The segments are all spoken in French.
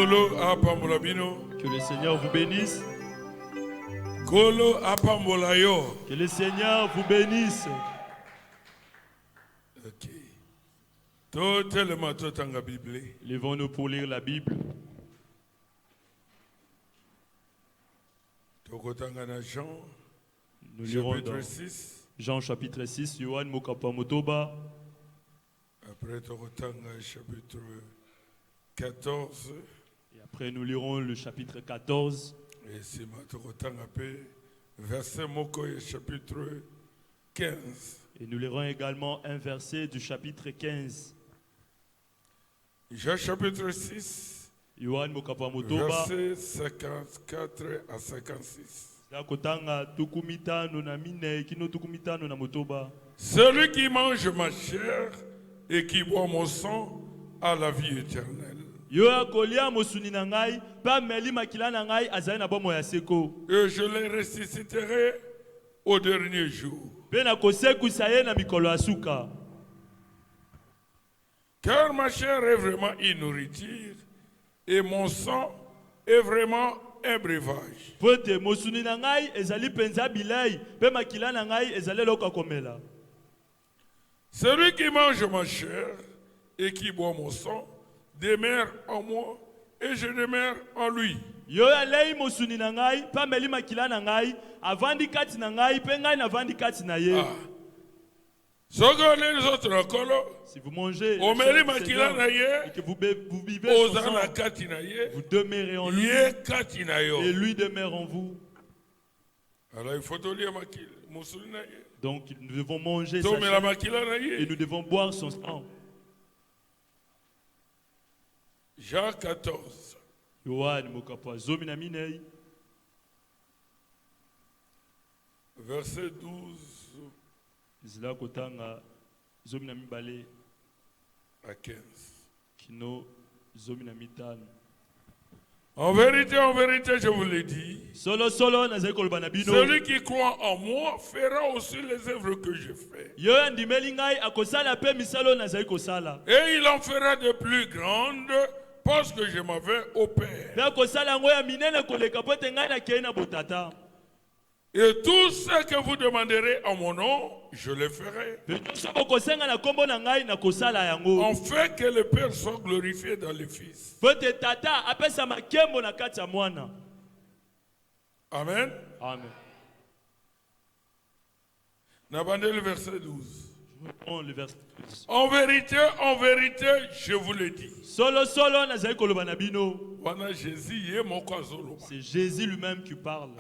Nkolo apambola bino. Que le Seigneur vous bénisse. Nkolo apambola yo. Que le Seigneur vous bénisse. Ok. Totelema totanga Bible. Levons-nous pour lire la Bible. Tokotanga na Jean. Nous lirons Chapitre dans 6. Jean chapitre 6, Yohan Mokapa Motoba. Après Tokotanga chapitre 14. Et après nous lirons le chapitre 14. Et c'est ma Tokotanga pe verset moko et chapitre 15. Et nous lirons également un verset du chapitre 15. Jean chapitre 6. Yohan Mokapa Motoba. Verset 54 à 56. Celui qui mange ma chair et qui boit mon sang a la vie éternelle. Et je les ressusciterai au dernier jour. Car ma chair est vraiment une nourriture et mon sang est vraiment un breuvage. Celui qui mange ma chair et qui boit mon sang demeure en moi et je demeure en lui. Si vous mangez et que vous vivez son sang, vous demeurez en lui et lui demeure en vous. Donc nous devons manger sa chair et nous devons boire son sang. Jean 14. Verset 12 à 15. En vérité, je vous l'ai dit, celui qui croit en moi fera aussi les œuvres que je fais. Et il en fera de plus grandes parce que je m'en vais au Père. Et tout ce que vous demanderez en mon nom, je le ferai. En fait que le Père soit glorifié dans le Fils. Amen. Amen. N'abandonnez le verset 12. Le verset 12. En vérité, je vous le dis. C'est Jésus lui-même qui parle.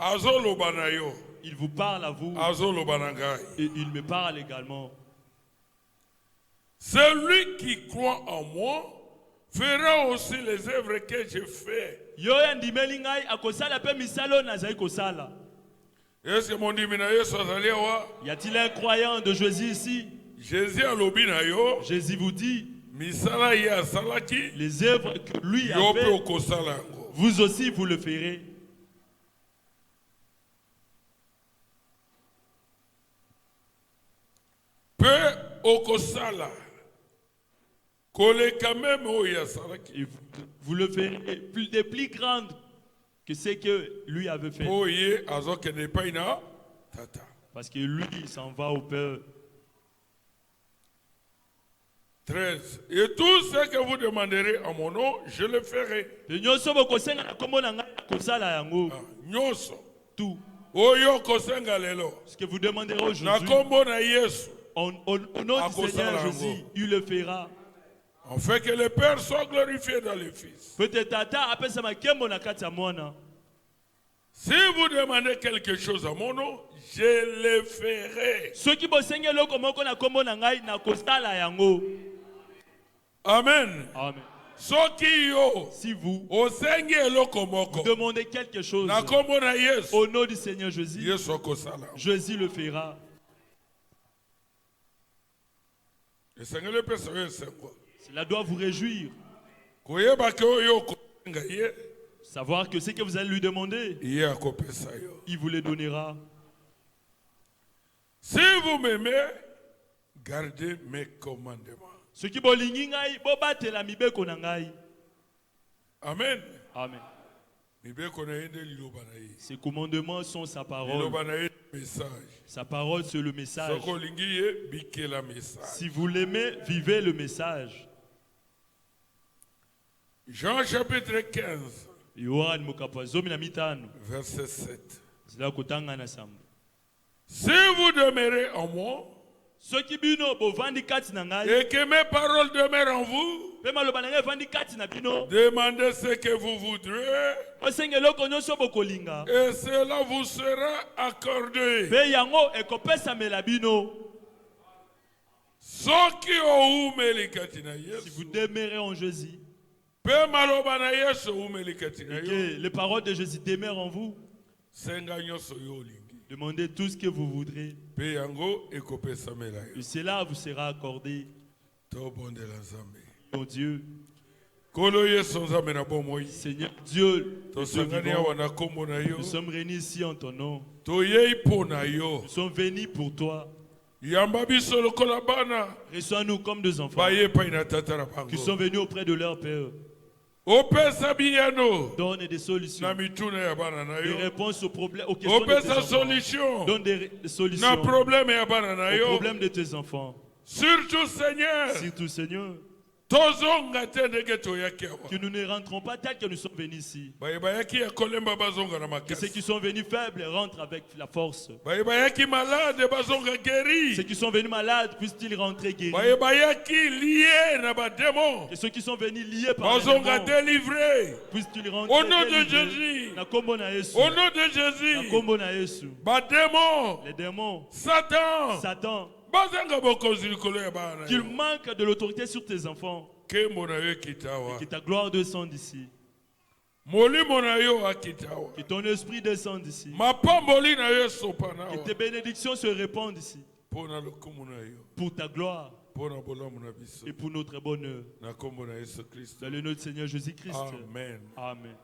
Il vous parle à vous et il me parle également. Celui qui croit en moi fera aussi les œuvres que je fais. Est-ce que mon y a-t-il un croyant de Jésus ici? Jésus vous dit les œuvres que lui a fait, vous aussi vous le ferez. Et vous le ferez plus grandes que ce que lui avait fait. Parce que lui, il s'en va au Père. 13. Et tout ce que vous demanderez en mon nom, je le ferai. Tout. Ce que vous demanderez aujourd'hui, au nom du Seigneur Jésus, il le fera. En fait que le Père soit glorifié dans le Fils. Si vous demandez quelque chose à mon nom, je le ferai. Amen. Amen. Si vous demandez quelque chose au nom du Seigneur Jésus, Jésus le fera. Cela doit vous réjouir. Savoir que ce que vous allez lui demander, il vous le donnera. Si vous m'aimez, gardez mes commandements. Amen. Amen. Ces commandements sont sa parole. Sa parole, c'est le message. Si vous l'aimez, vivez le message. Jean chapitre 15. Verset 7. Si vous demeurez en moi, et que mes paroles demeurent en vous, demandez ce que vous voudrez, et cela vous sera accordé. Si vous demeurez en Jésus, et que les paroles de Jésus demeurent en vous, demandez tout ce que vous voudrez, et cela vous sera accordé. Mon Dieu, Seigneur Dieu, nous sommes réunis ici en ton nom. Nous sommes venus pour toi. Reçois-nous comme des enfants qui sont venus auprès de leur Père. Donne des solutions, des réponses aux problèmes, aux questions de tes enfants. Donne des solutions aux problèmes de tes enfants. Surtout Seigneur, que nous ne rentrons pas tel que nous sommes venus ici. Que ceux qui sont venus faibles rentrent avec la force. Ceux qui sont venus malades puissent-ils rentrer guéris. Et ceux qui sont venus liés par les démons puissent-ils rentrer au nom de Jésus. Au nom de Jésus. Les démons, Satan, qu'il manque de l'autorité sur tes enfants. Et que ta gloire descende ici. Que ton esprit descende ici. Que tes bénédictions se répandent ici. Pour ta gloire. Et pour notre bonheur. Dans le nom du Seigneur Jésus-Christ. Amen. Amen.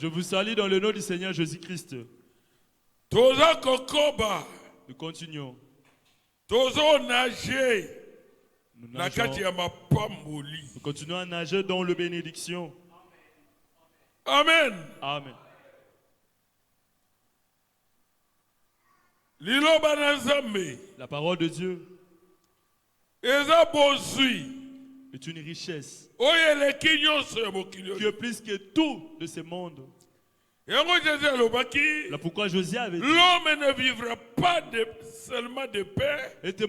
Je vous salue dans le nom du Seigneur Jésus-Christ. Nous continuons. Nous continuons à nager dans la bénédiction. Amen. Amen. La parole de Dieu est une richesse qui est plus que tout de ce monde. Là pourquoi Josué avait dit, l'homme ne vivra pas seulement de paix, mais de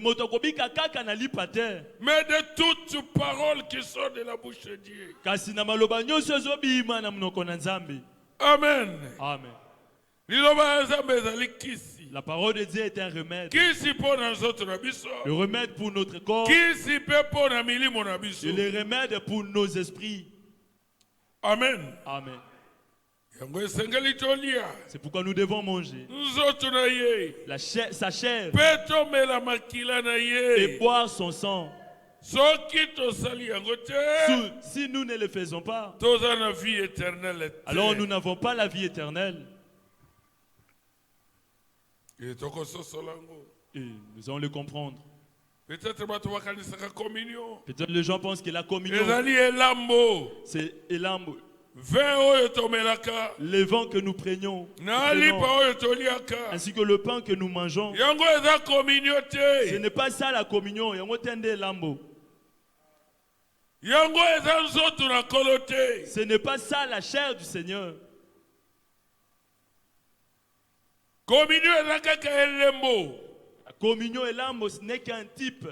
toutes parole qui sort de la bouche de Dieu. Amen. Amen. La parole de Dieu est un remède. Le remède pour notre corps. Et le remède pour nos esprits. Amen. Amen. C'est pourquoi nous devons manger sa chair et boire son sang. Si nous ne le faisons pas, alors nous n'avons pas la vie éternelle. Et nous allons le comprendre. Peut-être les gens pensent que la communion, c'est Elambo. Les vents que nous prenions, ainsi que le pain que nous mangeons, ce n'est pas ça la communion. Ce n'est pas ça la chair du Seigneur. La communion et l'ambo, ce n'est qu'un type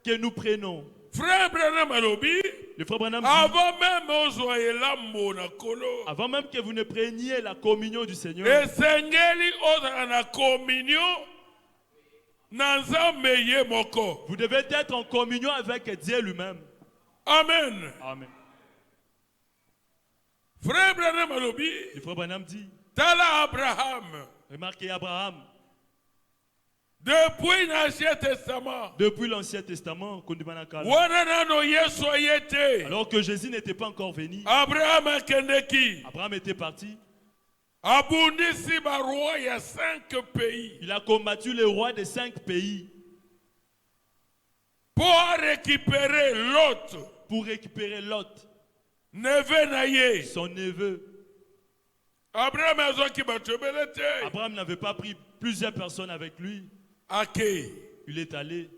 que nous prenons. Frère Branham alobi, le frère Branham dit, avant même que vous ne preniez la communion du Seigneur, vous devez être en communion avec Dieu lui-même. Amen. Amen. Frère Branham alobi, le frère Branham dit, Tala Abraham, remarquez Abraham, depuis l'Ancien Testament, alors que Jésus n'était pas encore venu, Abraham était parti. Il a combattu les rois de 5 pays. Pour récupérer Lot. Pour récupérer Lot. Son neveu. Abraham n'avait pas pris plusieurs personnes avec lui. Il est allé.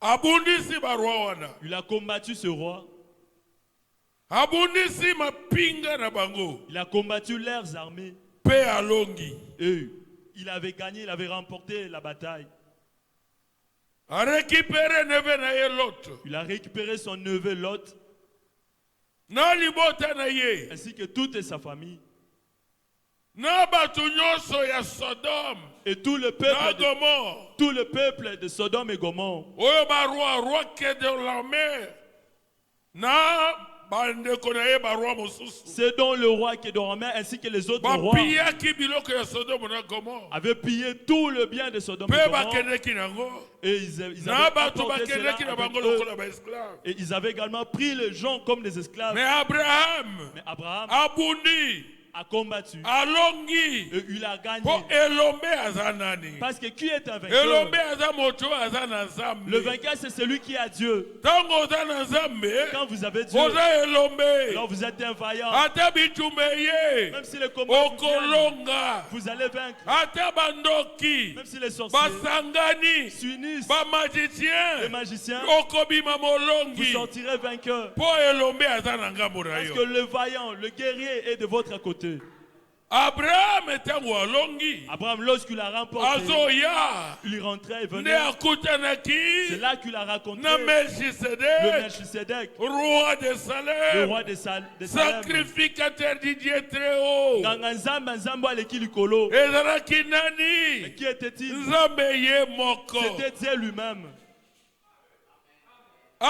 Il a combattu ce roi. Il a combattu leurs armées. Et il avait gagné, il avait remporté la bataille. Il a récupéré son neveu Lot. Ainsi que toute sa famille. Et tout le peuple de Sodome et Gomorrhe. C'est donc le roi qui dormait ainsi que les autres rois avaient pillé tout le bien de Sodome et Gomorrhe. Et ils avaient apporté cela avec eux. Et ils avaient également pris les gens comme des esclaves. Mais Abraham a combattu. Et il a gagné. Parce que qui est un vainqueur? Le vainqueur, c'est celui qui a Dieu. Quand vous avez Dieu, alors vous êtes un vaillant. Même si les combats vous allez vaincre. Même si les sorciers s'unissent, les magiciens, vous sortirez vainqueur. Parce que le vaillant, le guerrier est de votre côté. Abraham, lorsqu'il a remporté, il rentrait et venait. C'est là qu'il a raconté le Melchisedec, le roi de Salem, sacrificateur du Dieu très haut. Mais qui était-il? C'était Dieu lui-même. Il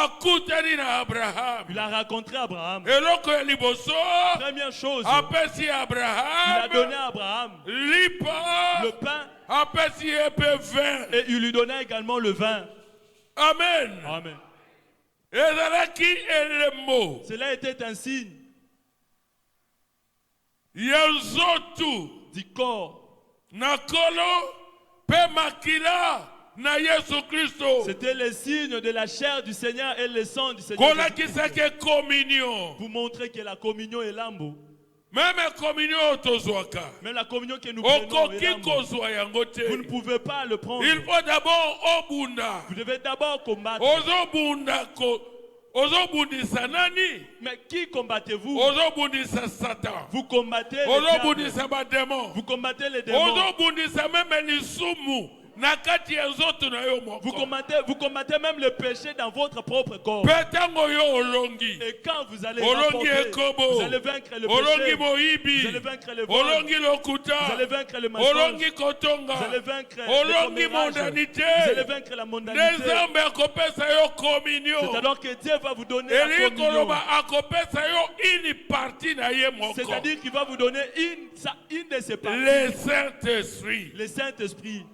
a rencontré Abraham. Première chose, il a donné à Abraham le pain et il lui donnait également le vin. Amen. Amen. Cela était un signe du corps C'était le signe de la chair du Seigneur et le sang du Seigneur. Pour montrer que la communion est lambeau. Même la communion que nous prenons est lambeau. Vous ne pouvez pas le prendre. Il faut d'abord obunda. Vous devez d'abord combattre. Mais qui combattez-vous? Vous combattez les diables. Vous combattez les démons. Vous combattez même le péché dans votre propre corps. Et quand vous allez remporter, vous allez vaincre le péché, vous allez vaincre le vol, vous allez vaincre le mensonge, vous allez vaincre le commérage, vous allez vaincre la mondanité. C'est alors que Dieu va vous donner la communion. C'est-à-dire qu'il va vous donner une de ses parties. Le Saint-Esprit.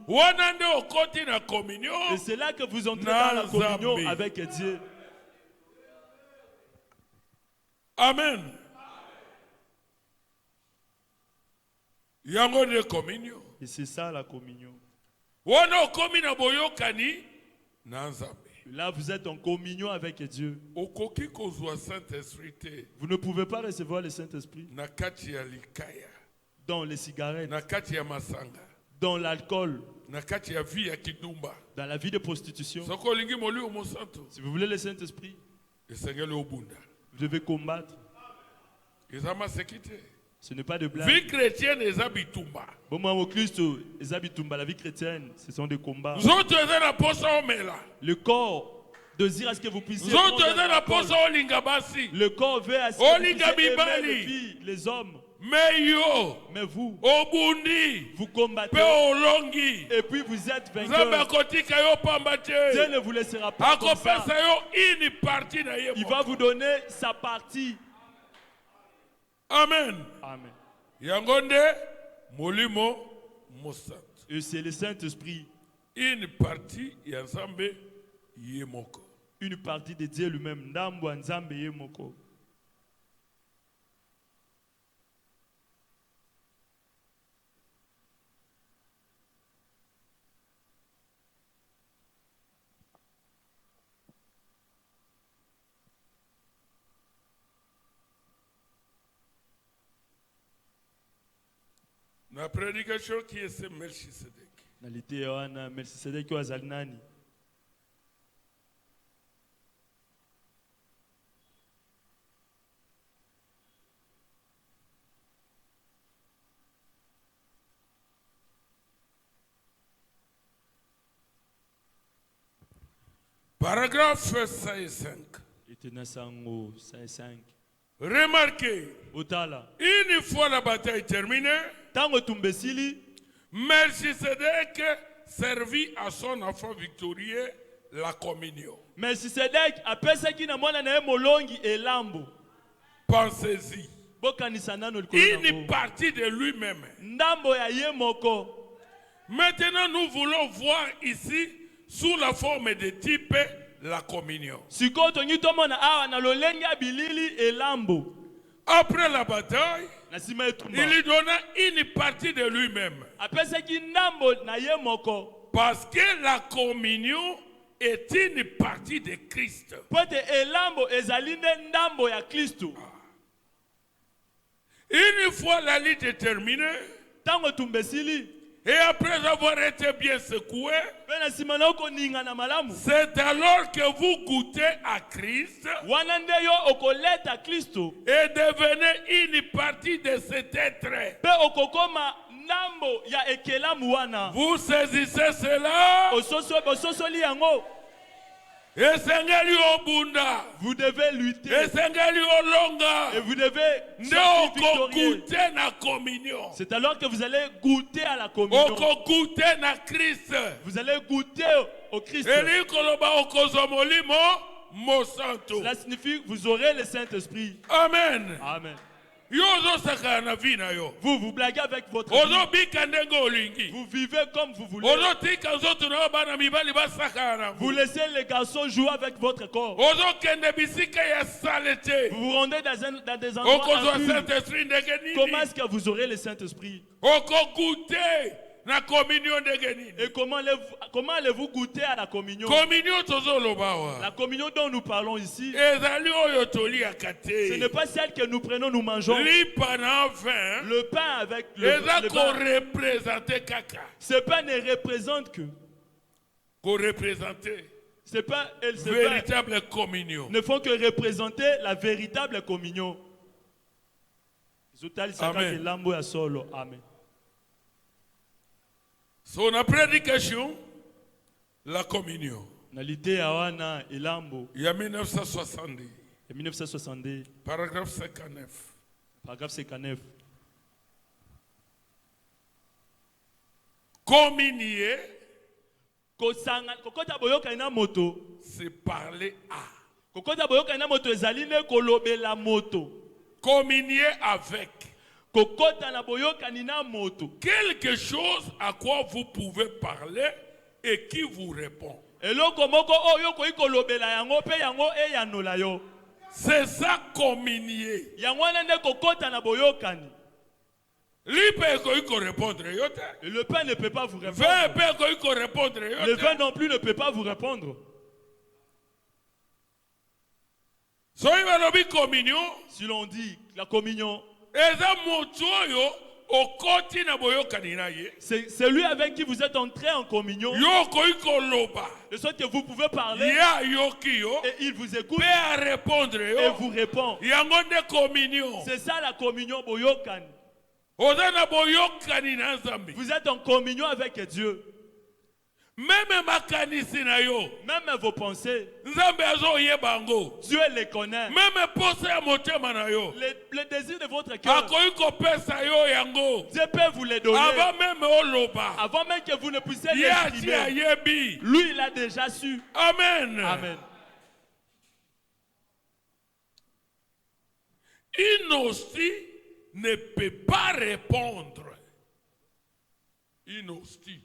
Et c'est là que vous entrez dans la communion avec Dieu. Amen. Et c'est ça la communion. Là, vous êtes en communion avec Dieu. Vous ne pouvez pas recevoir le Saint-Esprit dans les cigarettes, dans l'alcool, dans la vie de prostitution. Si vous voulez le Saint-Esprit, vous devez combattre. Ce n'est pas de blague. Vie chrétienne est bitumba. La vie chrétienne, ce sont des combats. Le corps désire à ce que vous puissiez le corps veut à ce que vous puissiez aimer les filles, les hommes. Mais vous combattez et puis vous êtes vainqueur. Dieu ne vous laissera pas comme ça. Il va vous donner sa partie. Amen. Amen. Et c'est le Saint-Esprit. Une partie de Dieu lui-même. Ndambo nzambe yemoko. La prédication qui est ce Melchisedec. Nalité wana Melchisedek azali nani? Paragraphe 5. Remarquez, une fois la bataille terminée, Melchisedec servit à son enfant victorieux la communion. Melchisedek apesaki na mwana na molongi elambo. Pensez-y. Une partie de lui-même. Ndambo ya ye moko. Maintenant, nous voulons voir ici, sous la forme de type, la communion. Après la bataille, il lui donna une partie de lui-même. Parce que la communion est une partie de Christ. Une fois la lutte est terminée, et après avoir été bien secoué, c'est alors que vous goûtez à Christ et devenez une partie de cet être. Vous saisissez cela. Vous devez lutter. Et vous devez goûter la communion. C'est alors que vous allez goûter à la communion. Vous allez goûter au Christ. Cela signifie que vous aurez le Saint-Esprit. Amen. Amen. Vous blaguez avec votre vie. Vous vivez comme vous voulez. Vous laissez les garçons jouer avec votre corps. Vous vous rendez dans des endroits impurs. Comment est-ce que vous aurez le Saint-Esprit? La communion de Et comment allez-vous goûter à la communion? La communion dont nous parlons ici, ce n'est pas celle que nous prenons, nous mangeons. Le pain avec le ce pain ne représente que ce pain et ce véritable communion. Ne font que représenter la véritable communion. Amen. Amen. Son prédication, la communion. Il y a 1970. 1970. Paragraphe 59. Paragraphe 59. Communier, c'est parler à. Communier avec. Quelque chose à quoi vous pouvez parler et qui vous répond. C'est ça communier. Le pain ne peut pas vous répondre. Le vin non plus ne peut pas vous répondre. Si l'on dit la communion, c'est celui avec qui vous êtes entré en communion. De sorte que vous pouvez parler et il vous écoute et vous répond. C'est ça la communion boyokani. Vous êtes en communion avec Dieu. Même vos pensées, Dieu les connaît. Les désirs de votre cœur, Dieu peut vous les donner. Avant même que vous ne puissiez les exprimer. Lui, il a déjà su. Amen. Amen. Une hostie ne peut pas répondre. Une hostie.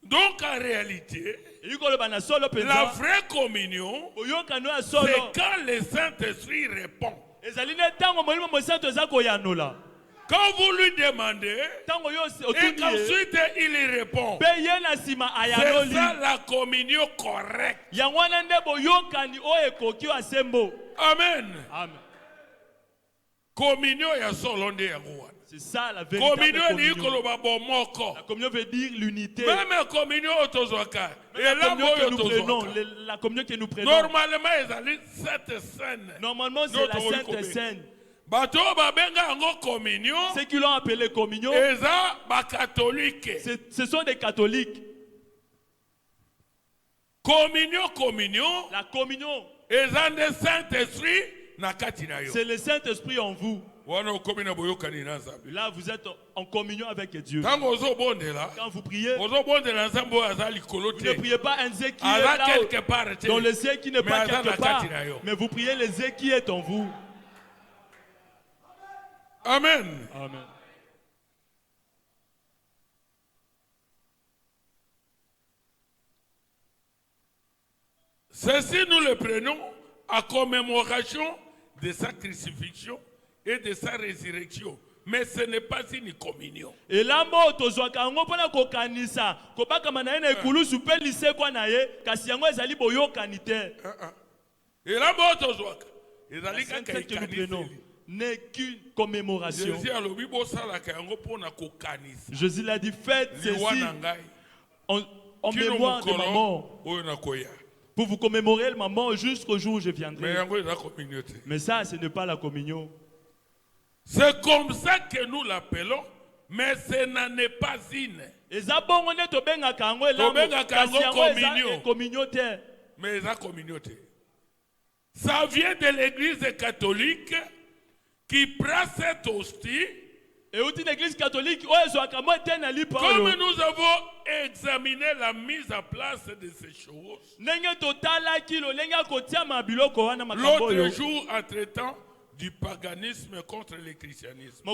Donc en réalité, la vraie communion, c'est quand le Saint-Esprit répond. Quand vous lui demandez, et qu'ensuite il répond, c'est ça la communion correcte. Amen. Amen. Amen. Communion ya solonde yango. C'est ça la véritable communion. La communion veut dire l'unité. Même la communion que nous prenons. Normalement, c'est la Sainte Seine. Ceux qui l'ont appelé communion, ce sont des catholiques. La communion, c'est le Saint-Esprit en vous. Là, vous êtes en communion avec Dieu. Quand vous priez, vous ne priez pas un Dieu qui est là quelque part, dans le ciel qui n'est pas quelque part, mais vous priez le Dieu qui est en vous. Amen. Amen. Ceci, nous le prenons à commémoration de sa crucifixion et de sa résurrection. Mais ce n'est pas une communion. Et là, tozoakango pona kokanisa kobaka manaye na ikulu super lycée kwa naye kasi yango ezali boyokanite. Et là, tozoaka ezali kaka ikanisa n'est qu'une commémoration. Jésus l'a dit, faites ceci en mémoire de ma mort. Pour vous commémorer ma mort jusqu'au jour où je viendrai. Mais ça, ce n'est pas la communion. C'est comme ça que nous l'appelons, mais ce n'en est pas une. Mais la communauté. Ça vient de l'église catholique qui prend cette hostie. Et une église catholique, comme nous avons examiné la mise en place de ces choses, l'autre jour en traitant du paganisme contre le christianisme.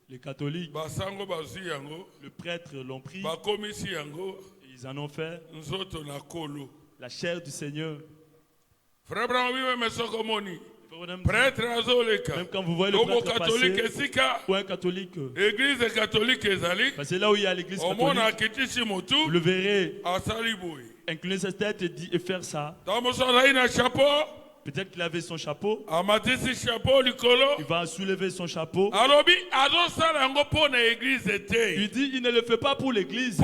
Les catholiques, le prêtre l'ont pris, ils en ont fait la chair du Seigneur. Même quand vous voyez le prêtre passer, ou un catholique, parce que là où il y a l'église catholique, vous le verrez incliner sa tête et faire ça. Peut-être qu'il avait son chapeau. Il va soulever son chapeau. Il dit il ne le fait pas pour l'église.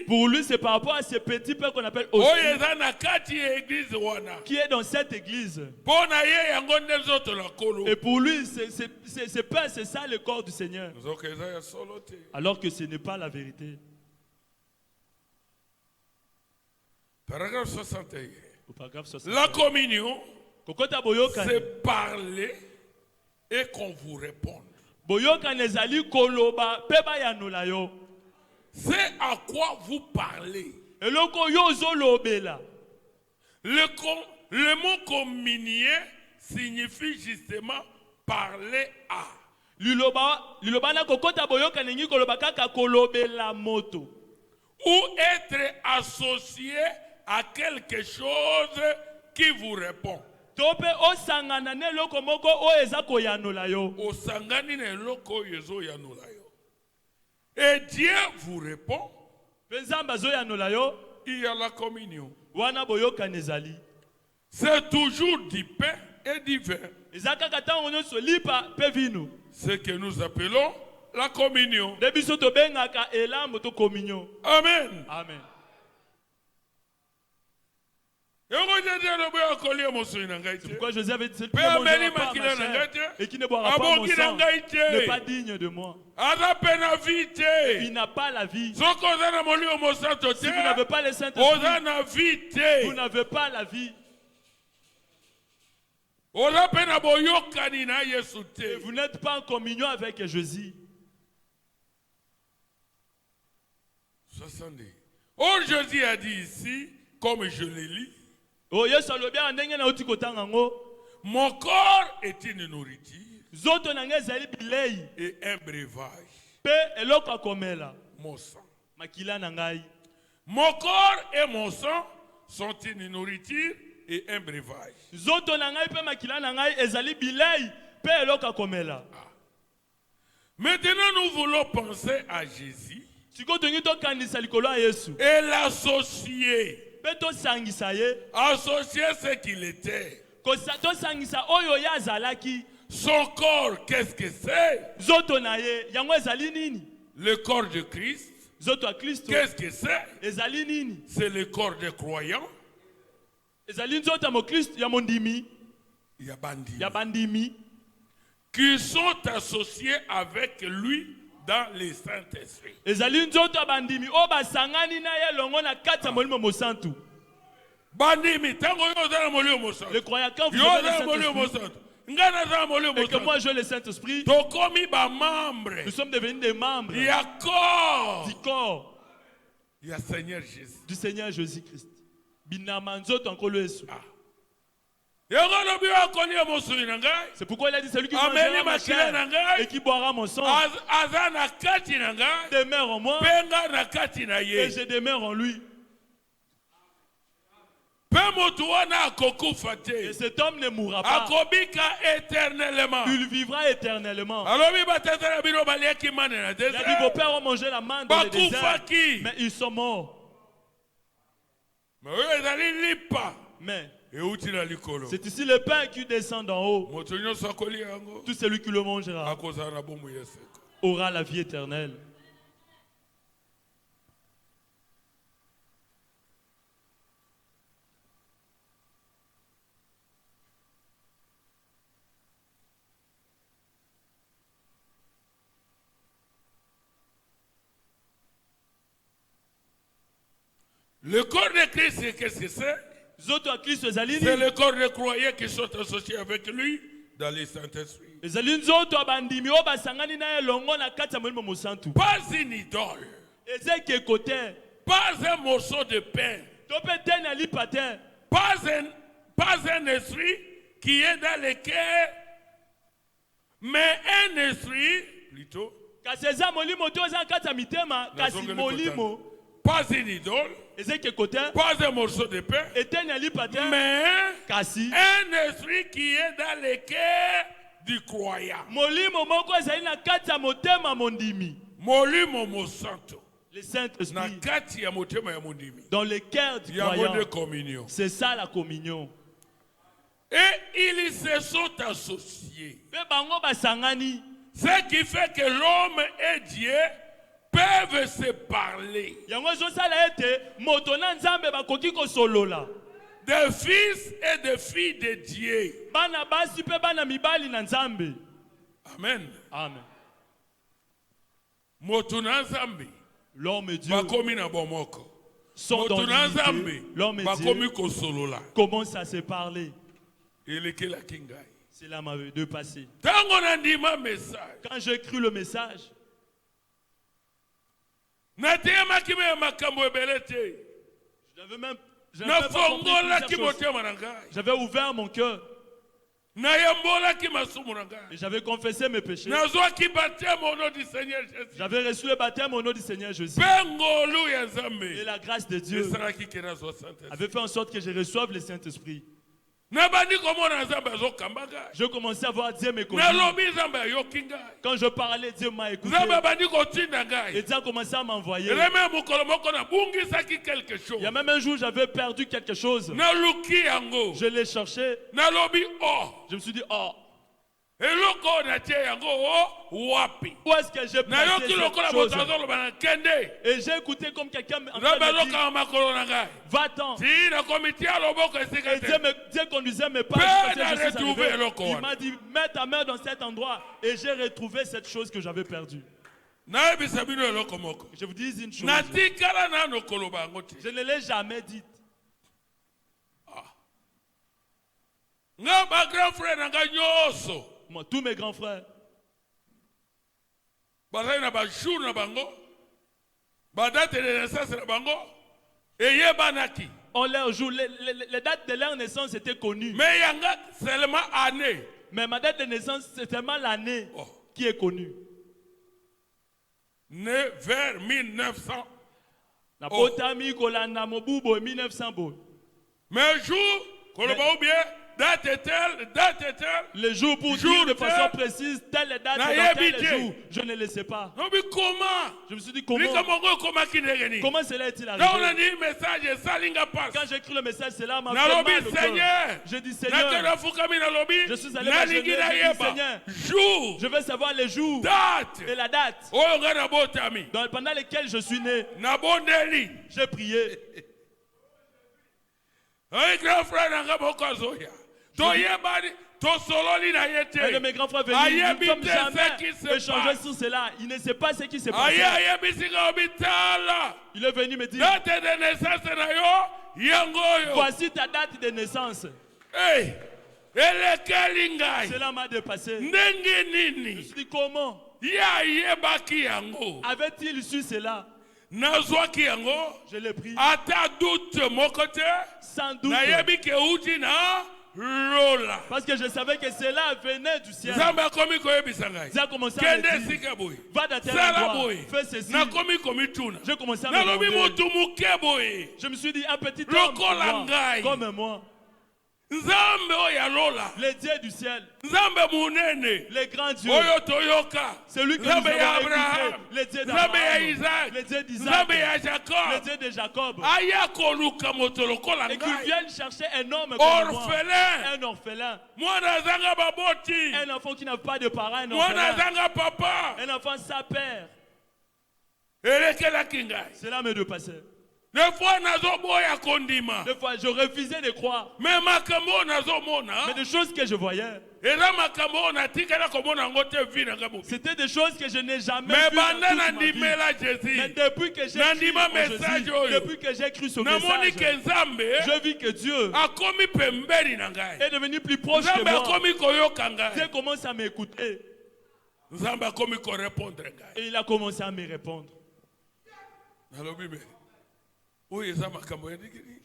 Pour lui, c'est par rapport à ces petits pains qu'on appelle hostie, qui est dans cette église. Et pour lui, ces pains, c'est ça le corps du Seigneur. Alors que ce n'est pas la vérité. Paragraphe 61. La communion, c'est parler et qu'on vous réponde. C'est à quoi vous parlez. Le mot communier signifie justement parler à. Ou être associé à quelque chose qui vous répond. Et Dieu vous répond. Il y a la communion. C'est toujours du pain et du vin. Ce que nous appelons la communion. Amen. Amen. C'est pourquoi Jésus avait dit, celui qui ne mangera pas ma chair et qui ne boira pas mon sang n'est pas digne de moi. Il n'a pas la vie. Si vous n'avez pas le Saint-Esprit, vous n'avez pas la vie. Et vous n'êtes pas en communion avec Jésus. Oh, Jésus a dit ici, comme je l'ai lu, mon corps est une nourriture et un breuvage. Mon sang. Mon corps et mon sang sont une nourriture et un breuvage. Maintenant, nous voulons penser à Jésus et l'associer. Associer ce qu'il était. Son corps, qu'est-ce que c'est? Le corps de Christ. Qu'est-ce que c'est? C'est le corps des croyants. Qui sont associés avec lui dans les Saint-Esprit. Le croyant, quand vous avez le Saint-Esprit, et que moi je le Saint-Esprit, nous sommes devenus des membres du corps du Seigneur Jésus-Christ. C'est pourquoi il a dit celui qui mangera ma chair et qui boira mon sang demeure en moi et je demeure en lui. Et cet homme ne mourra pas. Il vivra éternellement. Il a dit vos pères ont mangé la manne dans le désert, mais ils sont morts. Mais c'est ici le pain qui descend d'en haut. Tout celui qui le mangera aura la vie éternelle. Le corps de Christ, qu'est-ce que c'est? C'est le corps des croyants qui sont associés avec lui dans les Saint-Esprit. Pas une idole. Pas un morceau de pain. Pas un esprit qui est dans le cœur, mais un esprit plutôt. Pas une idole, pas un morceau de pain, mais un esprit qui est dans le cœur du croyant. Molimo Santo. Le Saint-Esprit dans le cœur du croyant. C'est ça la communion. Et ils se sont associés. Ce qui fait que l'homme et Dieu peuvent se parler. Des fils et des filles de Dieu. Amen. Amen. L'homme et Dieu sont dans l'unité. L'homme et Dieu commencent à se parler. C'est là ma de passer. Quand j'ai cru le message, j'avais ouvert mon cœur. Et j'avais confessé mes péchés. J'avais reçu le baptême au nom du Seigneur Jésus. Et la grâce de Dieu avait fait en sorte que je reçoive le Saint-Esprit. Je commençais à voir Dieu m'écouter. Quand je parlais, Dieu m'a écouté. Et Dieu a commencé à m'envoyer. Il y a même un jour, j'avais perdu quelque chose. Je l'ai cherché. Je me suis dit, oh. Où est-ce que j'ai placé cette chose? Et j'ai écouté comme quelqu'un me dit, va-t'en. Et Dieu conduisait mes pas. Il m'a dit, mets ta main dans cet endroit. Et j'ai retrouvé cette chose que j'avais perdue. Je vous dis une chose. Je ne l'ai jamais dite. Moi, tous mes grands frères, on leur joue. Les dates de leur naissance étaient connues. Mais ma date de naissance, c'est seulement l'année qui est connue. Né vers 1900. Mais jour, date est telle. Le jour pour dire de façon précise, telle est date dans tel jour. Je ne le sais pas. Non, mais comment? Je me suis dit comment cela est-il arrivé? Quand j'ai écrit le message, cela m'a fait mal au cœur. Je dis Seigneur, je suis allé m'agenouiller, je dis Seigneur, je veux savoir les jours et la date pendant lesquels je suis né. J'ai prié. Un de mes grands frères venus, nous ne sommes jamais échangés sur cela. Il ne sait pas ce qui s'est passé. Il est venu me dire, voici ta date de naissance. Cela m'a dépassé. Je me suis dit comment avait-il su cela? Je l'ai pris. Sans doute. Parce que je savais que cela venait du ciel. Dieu a commencé à me dire, va dans tel endroit, fais ceci. J'ai commencé à me demander. Je me suis dit, un petit homme comme moi. Le Dieu du ciel, le grand Dieu, celui que nous avons écouté, le Dieu d'Abraham, le Dieu d'Isaac, le Dieu de Jacob, et qu'il vienne chercher un homme comme moi, un orphelin, un enfant qui n'a pas de parents, un orphelin, un enfant sans père. Cela me dépassait. Des fois, je refusais de croire. Mais des choses que je voyais, c'était des choses que je n'ai jamais vues dans toute ma vie. Mais depuis que j'ai cru Jésus, depuis que j'ai cru ce message, je vis que Dieu est devenu plus proche de moi. Dieu commence à m'écouter. Et il a commencé à me répondre.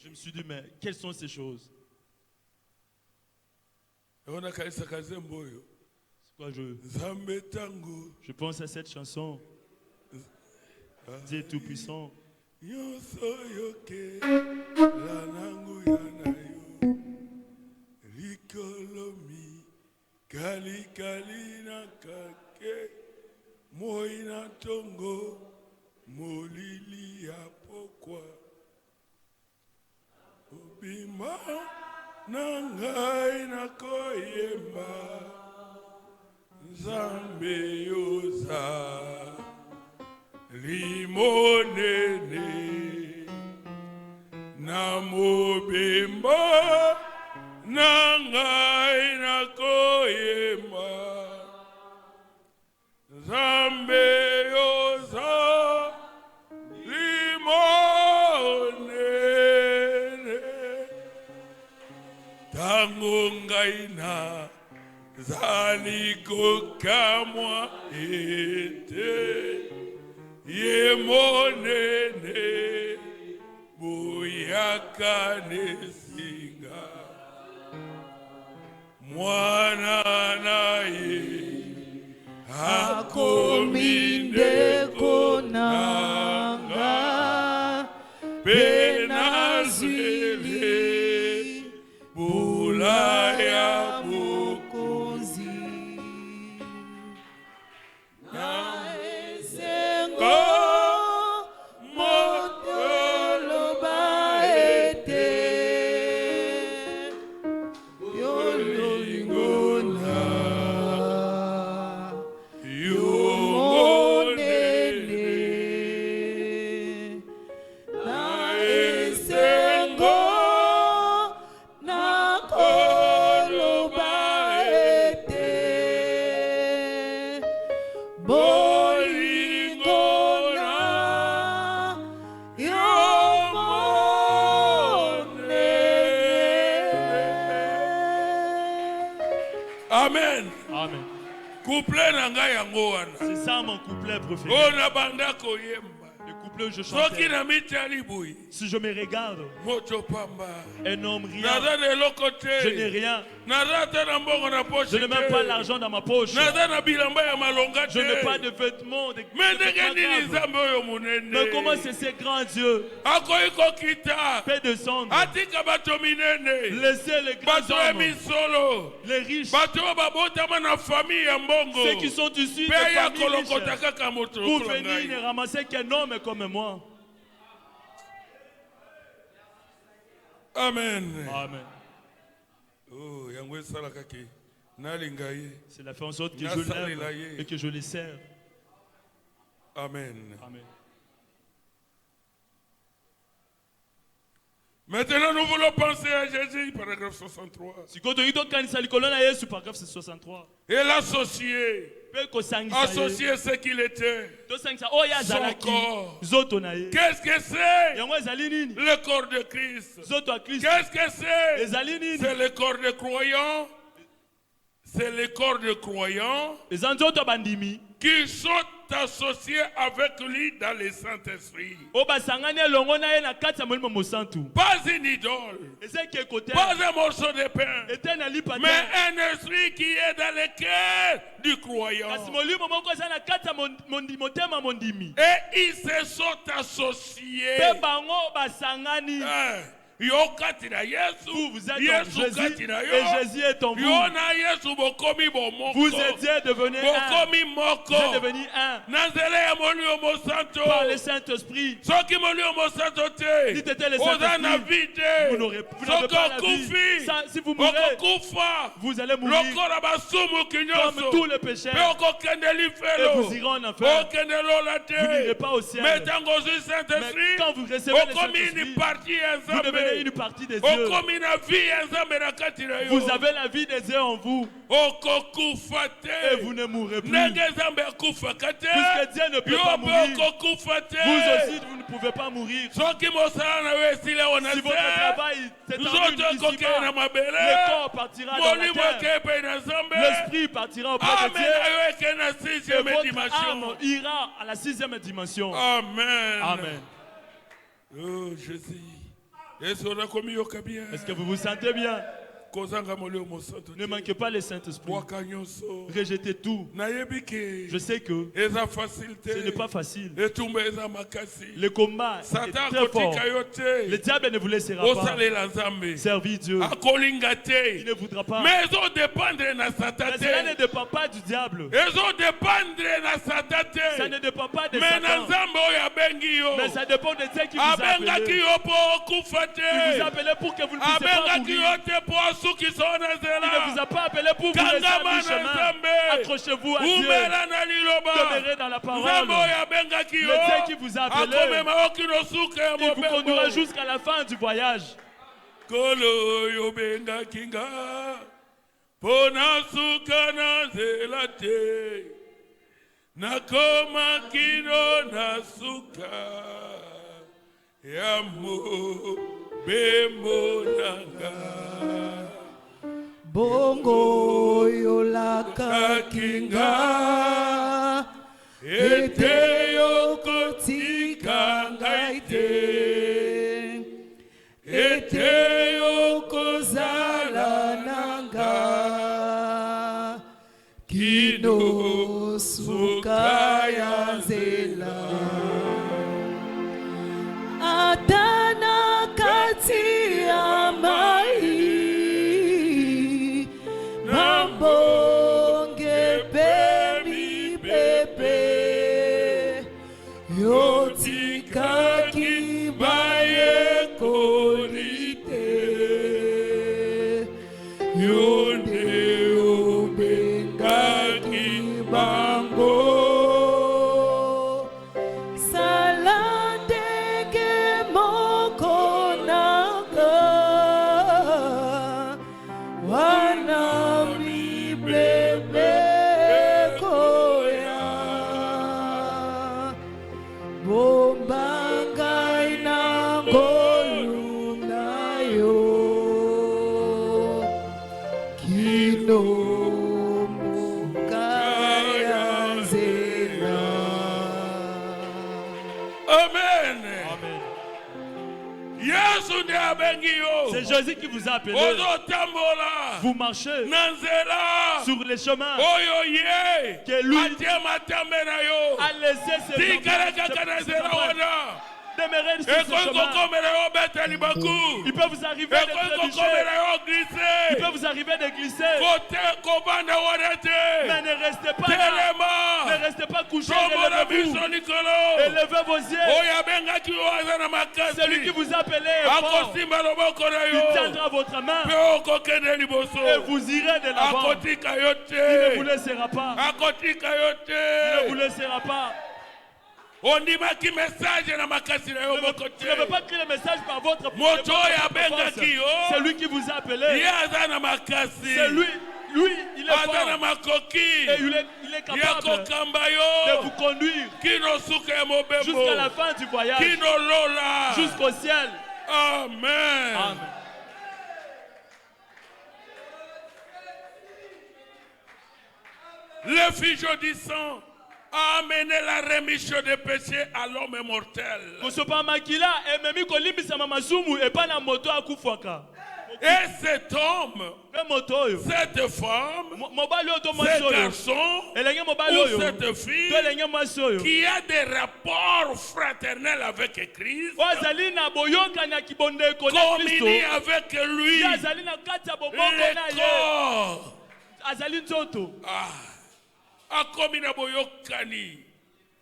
Je me suis dit, mais quelles sont ces choses? C'est quoi je pense à cette chanson. Dieu Tout-Puissant. Bima nangai na koyemba Nzambe yoza limonene na mobimba nangai na koyemba Nzambe yoza limonene Tangungaina zani kokamwa ete ye monene buyaka nesinga mwana naye akominde konanga penazili Bulaya bukozi na esengo motolo baete yolingona yomonene na esengo Amen. Amen. C'est ça mon couplet préféré. Le couplet peuple, je chantais. Si je me regarde, un homme rien, je n'ai rien. Je n'ai même pas l'argent dans ma poche. Je n'ai pas de vêtements. Mais comment c'est ce grand Dieu peut descendre, laisser les grands hommes, les riches, ceux qui sont issus de familles riches, pour venir ne ramasser qu'un homme comme moi. Amen. Amen. Oh, cela fait en sorte que je l'aime et que je les sers. Amen. Amen. Maintenant, nous voulons penser à Jésus, paragraphe 63. Paragraphe 63. Et l'associer. Associer ce qu'il était. Son corps. Qu'est-ce que c'est? Le corps de Christ. Qu'est-ce que c'est? C'est le corps de croyants. C'est le corps de croyants qui sont associés avec lui dans le Saint-Esprit. Pas une idole, pas un morceau de pain, mais un esprit qui est dans le cœur du croyant. Et ils se sont associés. Vous êtes en Jésus et Jésus est en vous. Vous étiez devenu un. Vous êtes devenu un. Par le Saint-Esprit. Si tu étais le Saint-Esprit, vous n'avez pas la vie. Si vous mourrez, vous allez mourir comme tous les pécheurs. Et vous irez en enfer. Vous n'irez pas au ciel. Mais quand vous recevez le Saint-Esprit, vous devenez une partie des dieux. Vous avez la vie des dieux en vous. Et vous ne mourrez plus. Puisque Dieu ne peut pas mourir. Vous aussi, vous ne pouvez pas mourir. Si votre travail s'est terminé ici-bas, le corps partira dans la terre. L'esprit partira auprès de Dieu. Et votre âme ira à la 6e dimension. Amen. Amen. Oh, Jésus. Est-ce que vous vous sentez bien? Ne manquez pas le Saint-Esprit. Rejetez tout. Je sais que ce n'est pas facile. Le combat est très fort. Le diable ne vous laissera pas servir Dieu. Il ne voudra pas. Mais cela ne dépend pas du diable. Ça ne dépend pas de Satan. Mais ça dépend de Dieu qui vous a appelé. Il vous a appelé pour que vous ne puissiez pas mourir. Il ne vous a pas appelé pour vous laisser à mi-chemin. Accrochez-vous à Dieu. Demeurez dans la parole. Le Dieu qui vous a appelé, il vous conduira jusqu'à la fin du voyage. Bongo yolaka kinga ete yokotika ngaite ete yokozala nanga kino suka ya nzela atana kati ya mai bonge pemi pepe yotika kibaye kolite yonde obenga kibango salandege mokonanga wana Kino Mukaya C'est Jésus qui vous a appelé. Vous marchez sur les chemins que lui a laissé ses enfants. Il peut vous arriver de trébucher. Il peut vous arriver de glisser. Mais ne restez pas là. Ne restez pas couché. Élevez vos yeux. Celui qui vous appelle est fort. Il tiendra votre main. Et vous irez de l'avant. Il ne vous laissera pas. Il ne vous laissera pas. On dit qui message na makasi na yo boko te. Tu ne veux pas crier le message par votre moto ya benga ki yo. C'est lui qui vous a appelé. Yaza na makasi. C'est lui, il est fort. Na makoki. Et il est capable de vous conduire jusqu'à la fin du voyage. Jusqu'au ciel. Amen. Amen. Le fils obéissant a amené la rémission des péchés à l'homme mortel. Et cet homme, cette femme, ce garçon ou cette fille qui a des rapports fraternels avec Christ, communie avec lui, le corps. Akomi na boyokani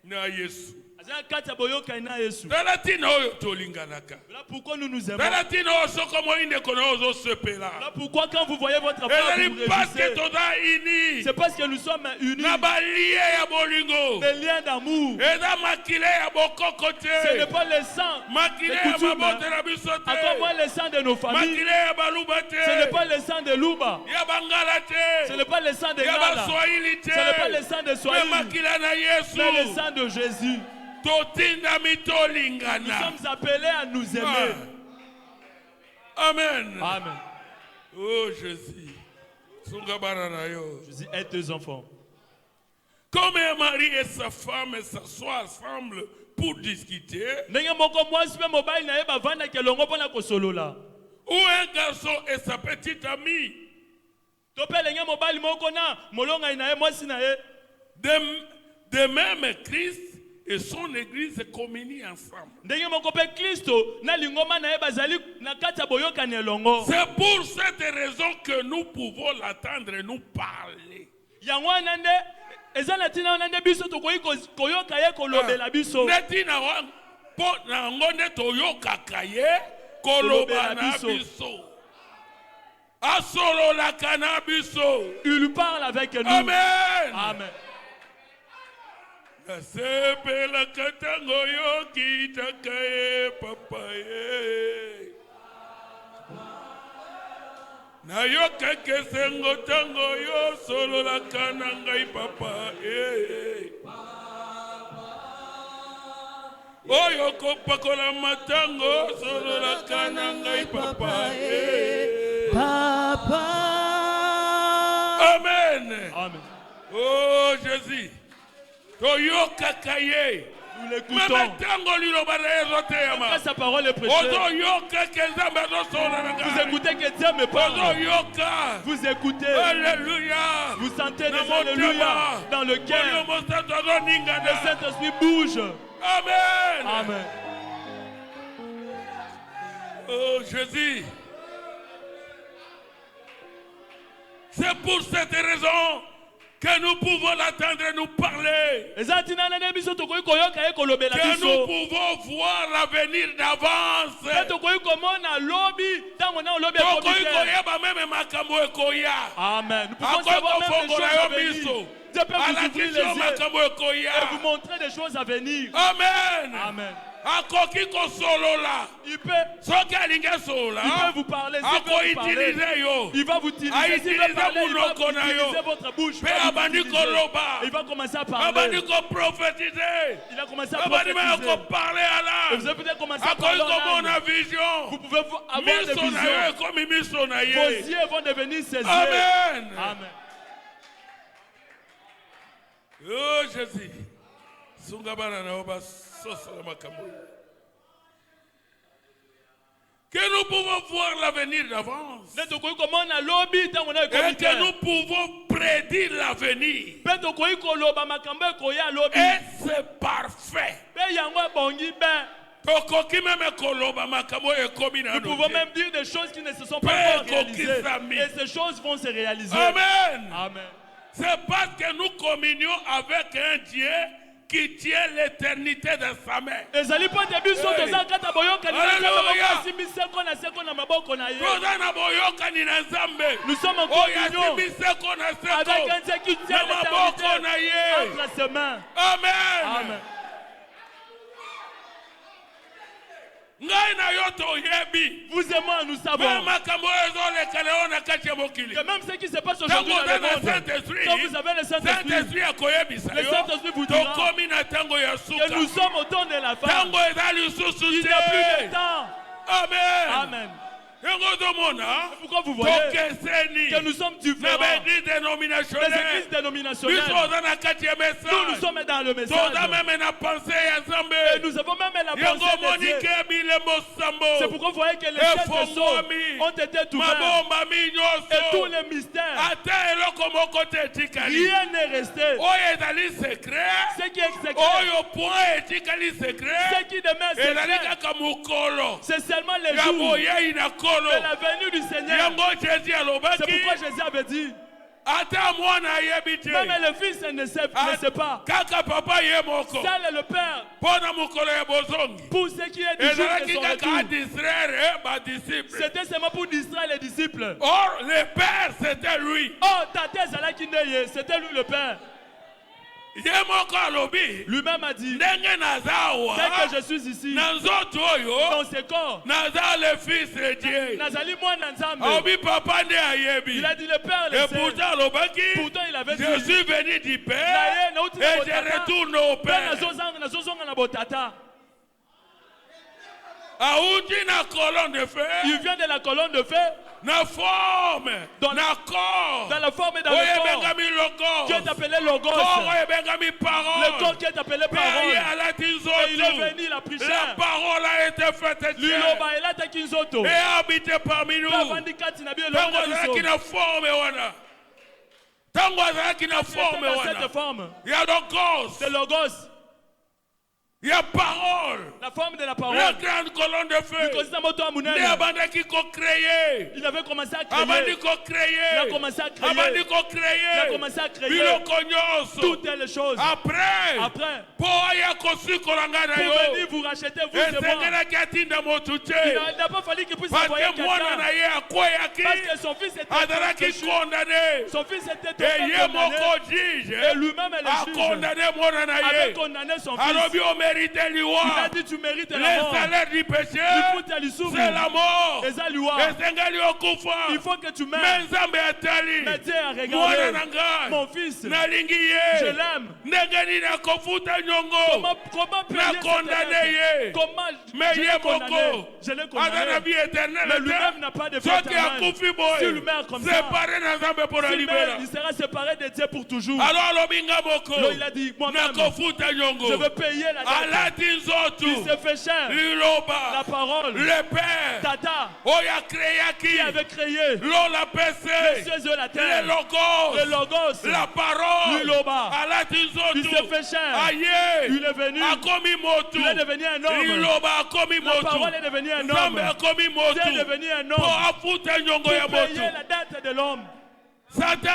na Yesu. Voilà pourquoi nous nous aimons. Voilà pourquoi quand vous voyez votre frère, vous réjouissez. C'est parce que nous sommes unis. Des liens d'amour. Ce n'est pas le sang de coutume. Encore moins le sang de nos familles. Ce n'est pas le sang de Luba. Ce n'est pas le sang de Gala. Ce n'est pas le sang de Swahili. Mais le sang de Jésus. Nous sommes appelés à nous aimer. Amen. Amen. Oh Jésus. Jésus aide tes enfants. Comme un mari et sa femme s'assoient ensemble pour discuter. Ou un garçon et sa petite amie. De même Christ et son église communient ensemble. C'est pour cette raison que nous pouvons l'attendre et nous parler. Il parle avec nous. Amen. Amen. Sepela katango yo kitakaye papaye. Na yo kekesengo tango yo solo la kanangai papaye. Oyo kopakola matango solo la kanangai papaye. Papa. Amen. Amen. Oh Jésus. Nous l'écoutons. Sa parole est prêchée. Vous écoutez que Dieu me parle. Vous écoutez. Alléluia. Vous sentez des alléluia dans le cœur. Le Saint-Esprit bouge. Amen. Amen. Oh Jésus. C'est pour cette raison que nous pouvons l'attendre et nous parler. Que nous pouvons voir l'avenir d'avance. Amen. Nous pouvons savoir même des choses à venir. Dieu peut vous ouvrir les yeux et vous montrer des choses à venir. Amen. Amen. Il peut vous parler. Il va vous utiliser. S'il veut parler, il va vous utiliser votre bouche. Il va commencer à parler. Il a commencé à prophétiser. Et vous avez peut-être commencé à parler. Vous pouvez avoir des visions. Vos yeux vont devenir ses yeux. Amen. Amen. Oh Jésus. Que nous pouvons voir l'avenir d'avance. Et que nous pouvons prédire l'avenir. Et c'est parfait. Nous pouvons même dire des choses qui ne se sont pas encore réalisées. Et ces choses vont se réaliser. Amen. Amen. C'est parce que nous communions avec un Dieu qui tient l'éternité dans sa main. Nous sommes en communion avec un Dieu qui tient l'éternité entre ses mains. Amen. Amen. Vous et moi, nous savons que même ce qui se passe aujourd'hui dans le monde, quand vous avez le Saint-Esprit, le Saint-Esprit vous dira que nous sommes au temps de la fin. Il n'y a plus de temps. Amen. Amen. Pourquoi vous voyez que nous sommes différents des églises dénominationnelles? Nous sommes dans le message. Et nous avons même la pensée de Dieu. C'est pourquoi vous voyez que les sept sceaux ont été ouverts. Et tous les mystères, rien n'est resté. Ce qui est secret, ce qui demeure secret, c'est seulement les jours de la venue du Seigneur. C'est pourquoi Jésus avait dit, même le Fils ne sait pas. Seul est le Père. Pour ce qui est du jour de son retour. C'était seulement pour distraire les disciples. Or, le Père, c'était lui. Oh, c'était lui le Père. Lui-même a dit, dès que je suis ici, dans ce corps, le Fils de Dieu. Il a dit le Père le sait. Pourtant il avait dit, je suis venu du Père et je retourne au Père. Il vient de la colonne de feu. Dans la forme dans le corps. Qui est appelé Logos. Le corps qui est appelé parole. Et il est venu, il a pris chair. La parole a été faite chair. Et a habité parmi nous. Cette forme. Il y a Logos. Il y a parole. La forme de la parole. La grande colonne de feu. Il avait commencé à créer. Il a commencé à créer. Il a commencé à créer toutes les choses. Après. Pour venir vous racheter, vous et moi. Il n'a pas fallu qu'il puisse envoyer quelqu'un. Parce que son fils était condamné. Son fils était condamné. Et lui-même est le juge. Avait condamné son fils. Il a dit tu mérites la mort. Le salaire du péché, c'est la mort. Il faut que tu meurs. Mais Dieu a regardé mon fils. Je l'aime. Comment je l'ai condamné. Je l'ai condamné. Mais lui-même n'a pas de vie éternelle. Si lui meurt comme ça, il sera séparé de Dieu pour toujours. Alors il a dit moi-même, je veux payer la dette. Il se fait cher. La parole. Le Père. Tata. Qui avait créé les cieux et la terre. Le Logos. La parole. Il se fait cher. Il est venu. Il est devenu un homme. La parole est devenue un homme. Dieu est devenu un homme. Pour payer la dette de l'homme. Satan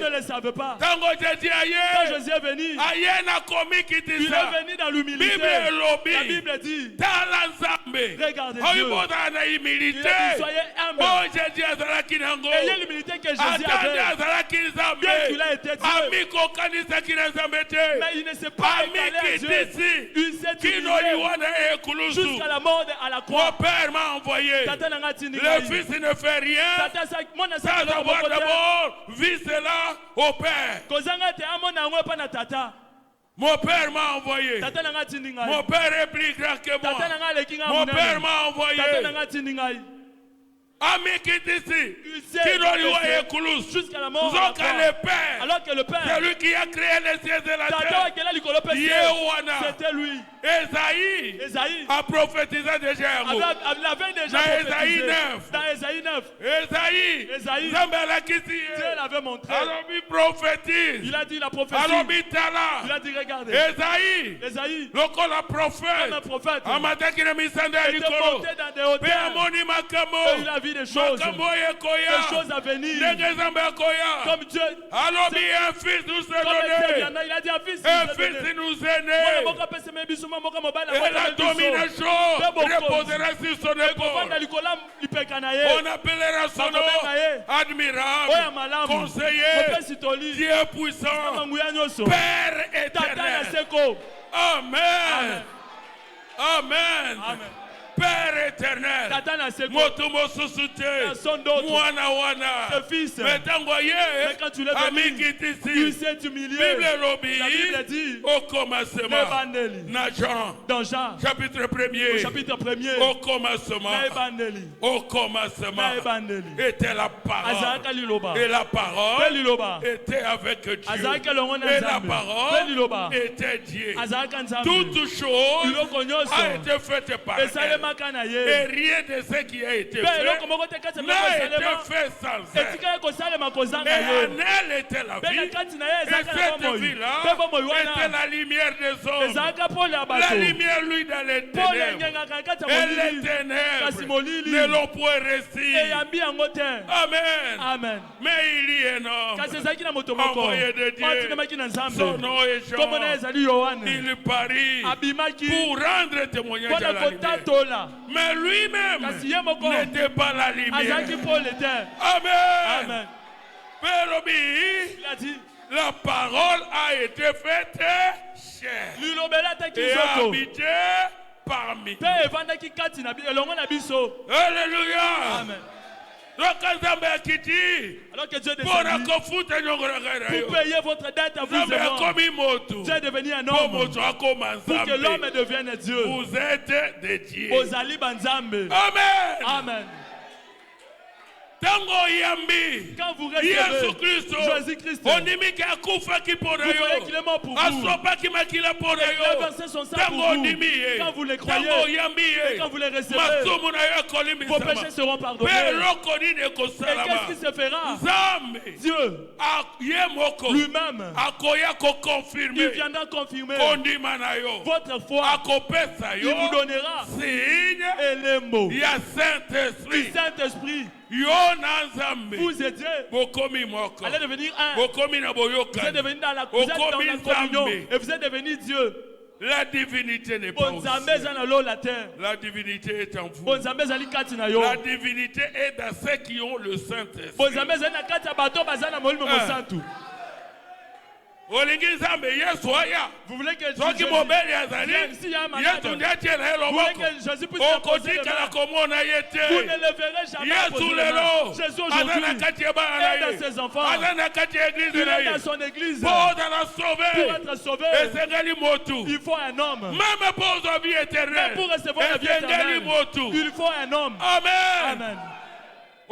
ne le savait pas. Quand Jésus est venu, il est venu dans l'humilité. La Bible dit, regardez Dieu. Il a dit, soyez humble. Ayez l'humilité que Jésus avait. Bien qu'il a été Dieu. Mais il ne s'est pas égalé à Dieu. Il s'est humilié jusqu'à la mort à la croix. Mon Père m'a envoyé. Le Fils ne fait rien. D'abord, vis cela au Père. Mon Père m'a envoyé. Mon Père est plus grand que moi. Mon Père m'a envoyé. Jusqu'à la mort. Alors que le Père, c'est lui qui a créé les cieux et la terre. C'était lui. Esaïe a prophétisé déjà. Avait déjà prophétisé. Dans Esaïe 9. Esaïe. Dieu l'avait montré. Il a dit la prophétie. Il a dit regardez. Esaïe. Le prophète. Il était monté dans des hauteurs. Il a vu des choses à venir. Comme Dieu. Il a dit un fils nous est né. Et la domination reposera sur son épaule. On appellera son nom admirable, conseiller, Dieu puissant, Père éternel. Amen. Amen. Père éternel, Motomo Susute, Mwana Wana, mais t'envoyé, ami qui est ici, Bible Robi, au commencement, dans Jean, chapitre 1er, au commencement, était la parole, et la parole était avec Dieu, et la parole était Dieu. Toute chose a été faite par elle. Et rien de ce qui a été fait n'a été fait sans elle. Mais en elle était la vie. Et cette vie-là était la lumière des hommes. La lumière, lui, dans les ténèbres. Et les ténèbres ne l'ont point réussi. Amen. Mais il y a un homme envoyé de Dieu. Son nom est Jean. Il parie pour rendre témoignage à la lumière. Mais lui-même n'était pas la lumière. Amen. Il a dit, la parole a été faite chère et a habité parmi nous. Alléluia. Amen. Alors que Dieu descendit pour payer votre dette à vous et moi. Dieu est devenu un homme pour que l'homme devienne Dieu. Vous êtes des dieux. Amen. Amen. Quand vous recevez Jésus-Christ, vous voyez qu'il est mort pour vous. Il a versé son sang pour vous. Quand vous les croyez, et quand vous les recevez, vos péchés seront pardonnés. Et qu'est-ce qui se fera? Dieu lui-même, il viendra confirmer votre foi. Il vous donnera et les mots du Saint-Esprit. Vous êtes Dieu. Allez devenir un. Vous êtes devenu dans la communion. Et vous êtes devenu Dieu. La divinité n'est pas au ciel. La divinité est en vous. La divinité est dans ceux qui ont le Saint-Esprit. Vous voulez que Jésus puisse apposer les mains. Vous ne le verrez jamais apposer les mains. Jésus aujourd'hui est dans ses enfants. Il est dans son église. Pour être sauvé, il faut un homme. Même pour recevoir la vie éternelle, il faut un homme. Amen.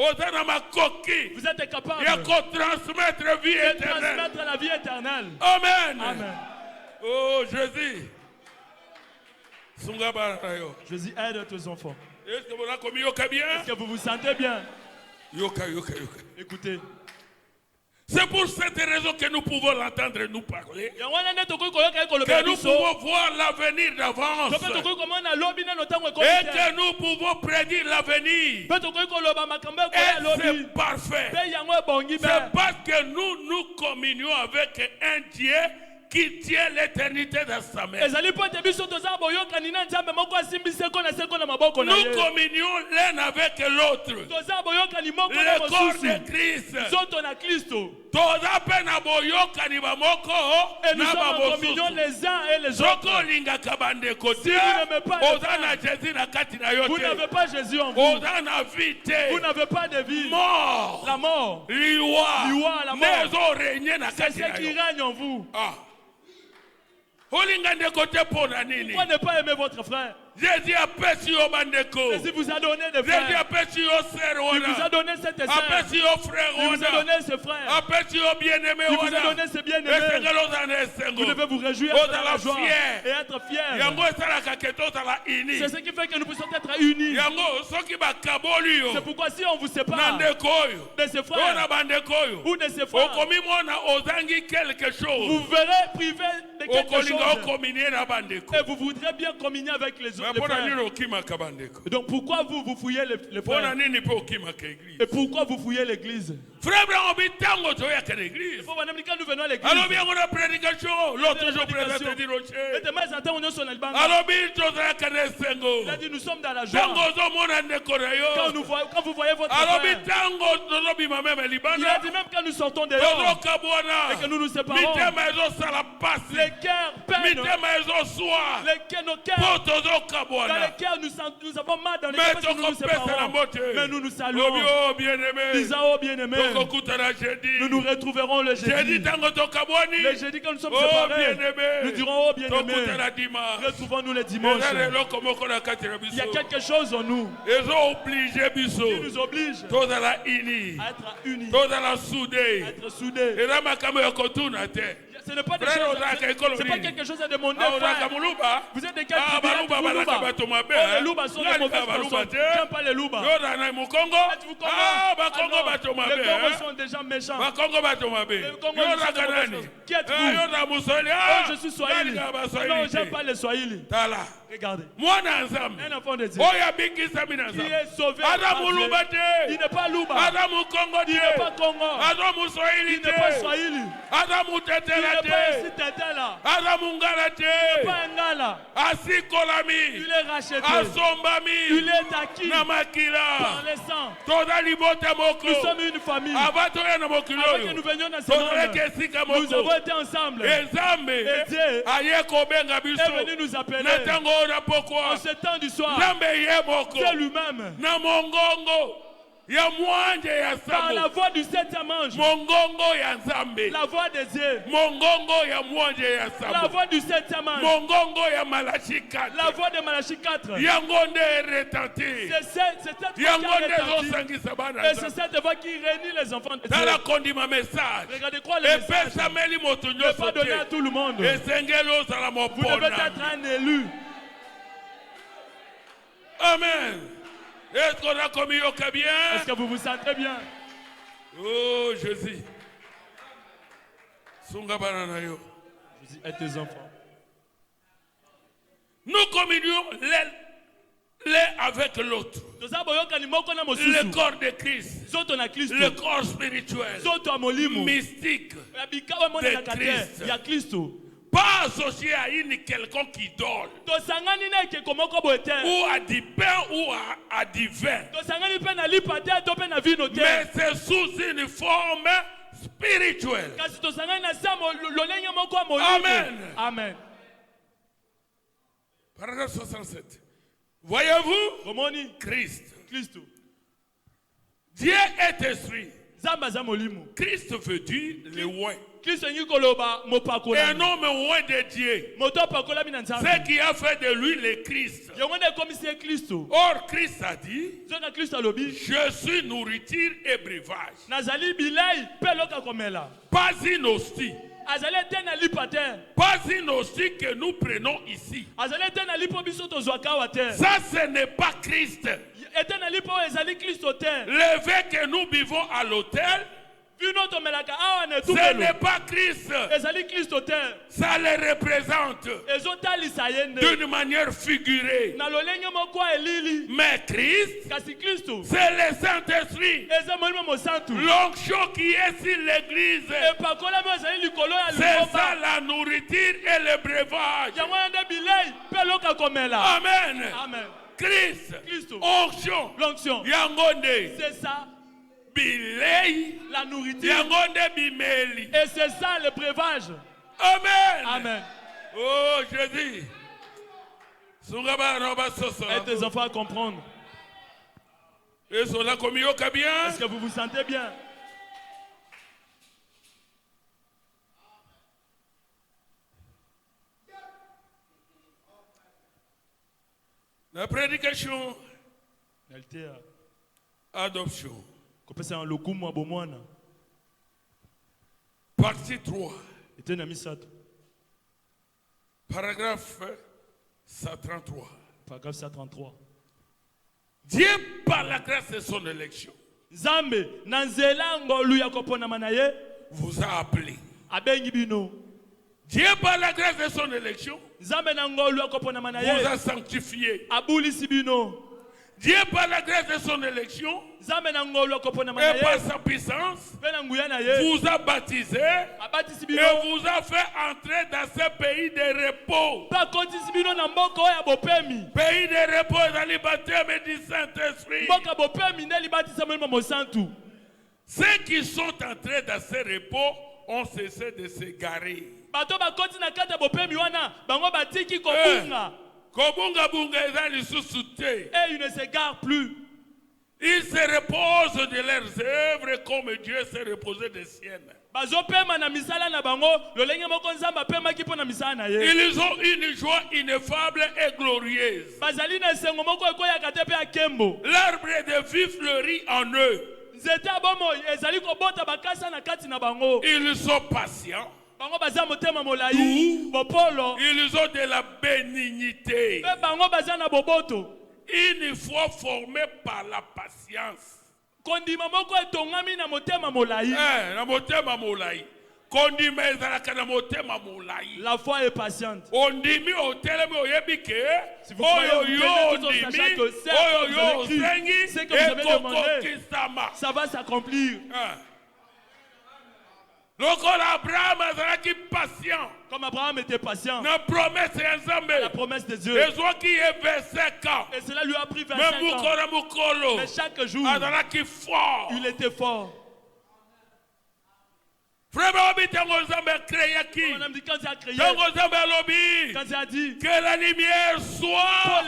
Vous êtes capable de transmettre la vie éternelle. Amen. Oh Jésus. Jésus aide tes enfants. Est-ce que vous vous sentez bien? Écoutez. C'est pour cette raison que nous pouvons l'entendre nous parler. Que nous pouvons voir l'avenir d'avance. Et que nous pouvons prédire l'avenir. Et c'est parfait. C'est parce que nous communions avec un Dieu qui tient l'éternité dans sa main. Nous communions l'un avec l'autre. Le corps de Christ. Et nous sommes en communion les uns et les autres. Si vous n'avez pas Jésus en vous, vous n'avez pas de vie. La mort, la mort, c'est ce qui règne en vous. Pourquoi ne pas aimer votre frère? Jésus vous a donné des frères. Il vous a donné cette sœur. Il vous a donné ce frère. Il vous a donné ce bien-aimé. Vous devez vous réjouir de la joie et être fiers. C'est ce qui fait que nous puissions être unis. C'est pourquoi si on vous sépare de ces frères ou de ces frères, vous verrez privé de quelque chose. Et vous voudrez bien communier avec les autres. Donc pourquoi vous fouillez les frères? Et pourquoi vous fouillez l'église? Il faut quand nous venons à l'église. L'autre jour, il a dit nous sommes dans la joie. Quand vous voyez votre frère, il a dit même quand nous sortons dehors et que nous nous séparons, les cœurs peinent, nos cœurs dans lesquels nous avons mal dans les cœurs parce que nous nous séparons. Mais nous nous saluons. Disons, oh bien-aimé, nous nous retrouverons le jeudi. Le jeudi quand nous sommes séparés, nous dirons, oh bien-aimé, retrouvons-nous le dimanche. Il y a quelque chose en nous qui nous oblige à être unis, à être soudés. Ce n'est pas, pas quelque chose à demander. Vous êtes des cas les Louba sont de mauvaises personnes. J'aime pas les Louba. Les Congos sont des gens méchants. Les Congos sont des mauvaises personnes. Qui êtes-vous? Oh, je suis Swahili. Non, j'aime pas les Swahili. Regardez. Un enfant de Dieu qui est sauvé. Il n'est pas Louba. Il n'est pas Congo. Il n'est pas Swahili. Il n'est pas ici Tétela. Il n'est pas Ngala. Il est racheté. Il est acquis par les sangs. Nous sommes une famille. Avant que nous venions dans ce monde, nous avons été ensemble. Et Dieu est venu nous appeler. En ce temps du soir, c'est lui-même. Par la voix du septième ange, la voix de Dieu, la voix du septième ange, la voix de Malachie 4, c'est cette voix qui a retenti. Et c'est cette voix qui réunit les enfants de Dieu. Regardez quoi le message. Ne peut pas donner à tout le monde. Vous devez être un élu. Amen. Est-ce qu'on a commis au cas bien? Est-ce que vous vous sentez bien? Oh Jésus. Jésus est tes enfants. Nous communions l'un avec l'autre. Le corps de Christ. Le corps spirituel. Mystique de Christ. Pas associé à une quelconque idole ou à du pain ou à du vin, mais c'est sous une forme spirituelle. Amen. Amen. Paragraphe 67. Voyez-vous, Christ. Dieu est esprit. Christ veut dire le oint. Un homme oint de Dieu. Ce qui a fait de lui le Christ. Or, Christ a dit, je suis nourriture et breuvage. Pas une hostie. Pas une hostie que nous prenons ici. Ça, ce n'est pas Christ. Le vin que nous buvons à l'hôtel, ce n'est pas Christ. Ça le représente d'une manière figurée. Mais Christ, c'est le Saint-Esprit. L'onction qui est sur l'église, c'est ça la nourriture et le breuvage. Amen. Amen. Christ, onction, yangonde, c'est ça. La nourriture. Et c'est ça le breuvage. Amen. Amen. Oh Jésus. Aide tes enfants à comprendre. Est-ce que vous vous sentez bien? La prédication. Adoption. Partie 3. Paragraphe 133. Paragraphe 133. Dieu, par la grâce de son élection, vous a appelé. Dieu, par la grâce de son élection, vous a sanctifié. Dieu, par la grâce de son élection, et par sa puissance, vous a baptisé et vous a fait entrer dans ce pays de repos. Pays de repos, dans le baptême du Saint-Esprit. Ceux qui sont entrés dans ce repos ont cessé de s'égarer. Et ils ne s'égarent plus. Ils se reposent de leurs œuvres comme Dieu s'est reposé des siennes. Ils ont une joie ineffable et glorieuse. L'arbre de vie fleurit en eux. Ils sont patients. Ils ont de la bénignité. Une fois formés par la patience. La foi est patiente. Si vous ce que vous avez demandé, ça va s'accomplir. Comme Abraham était patient, la promesse de Dieu. Et cela lui a pris 25 ans. Mais chaque jour, il était fort. Quand il a dit que la lumière soit,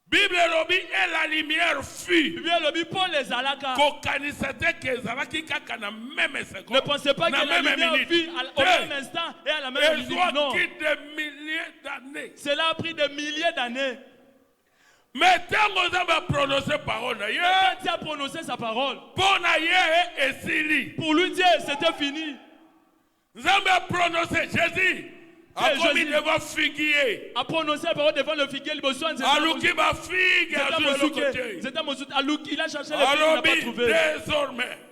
Bible lobi et la lumière fut. Ne pensez pas que la lumière fut au même instant et à la même minute. Non. Cela a pris des milliers d'années. Mais quand tu as prononcé sa parole, pour lui dire c'était fini. Nous avons prononcé Jésus. A prononcé la parole devant le figuier. Il a cherché le figuier, il n'a pas trouvé.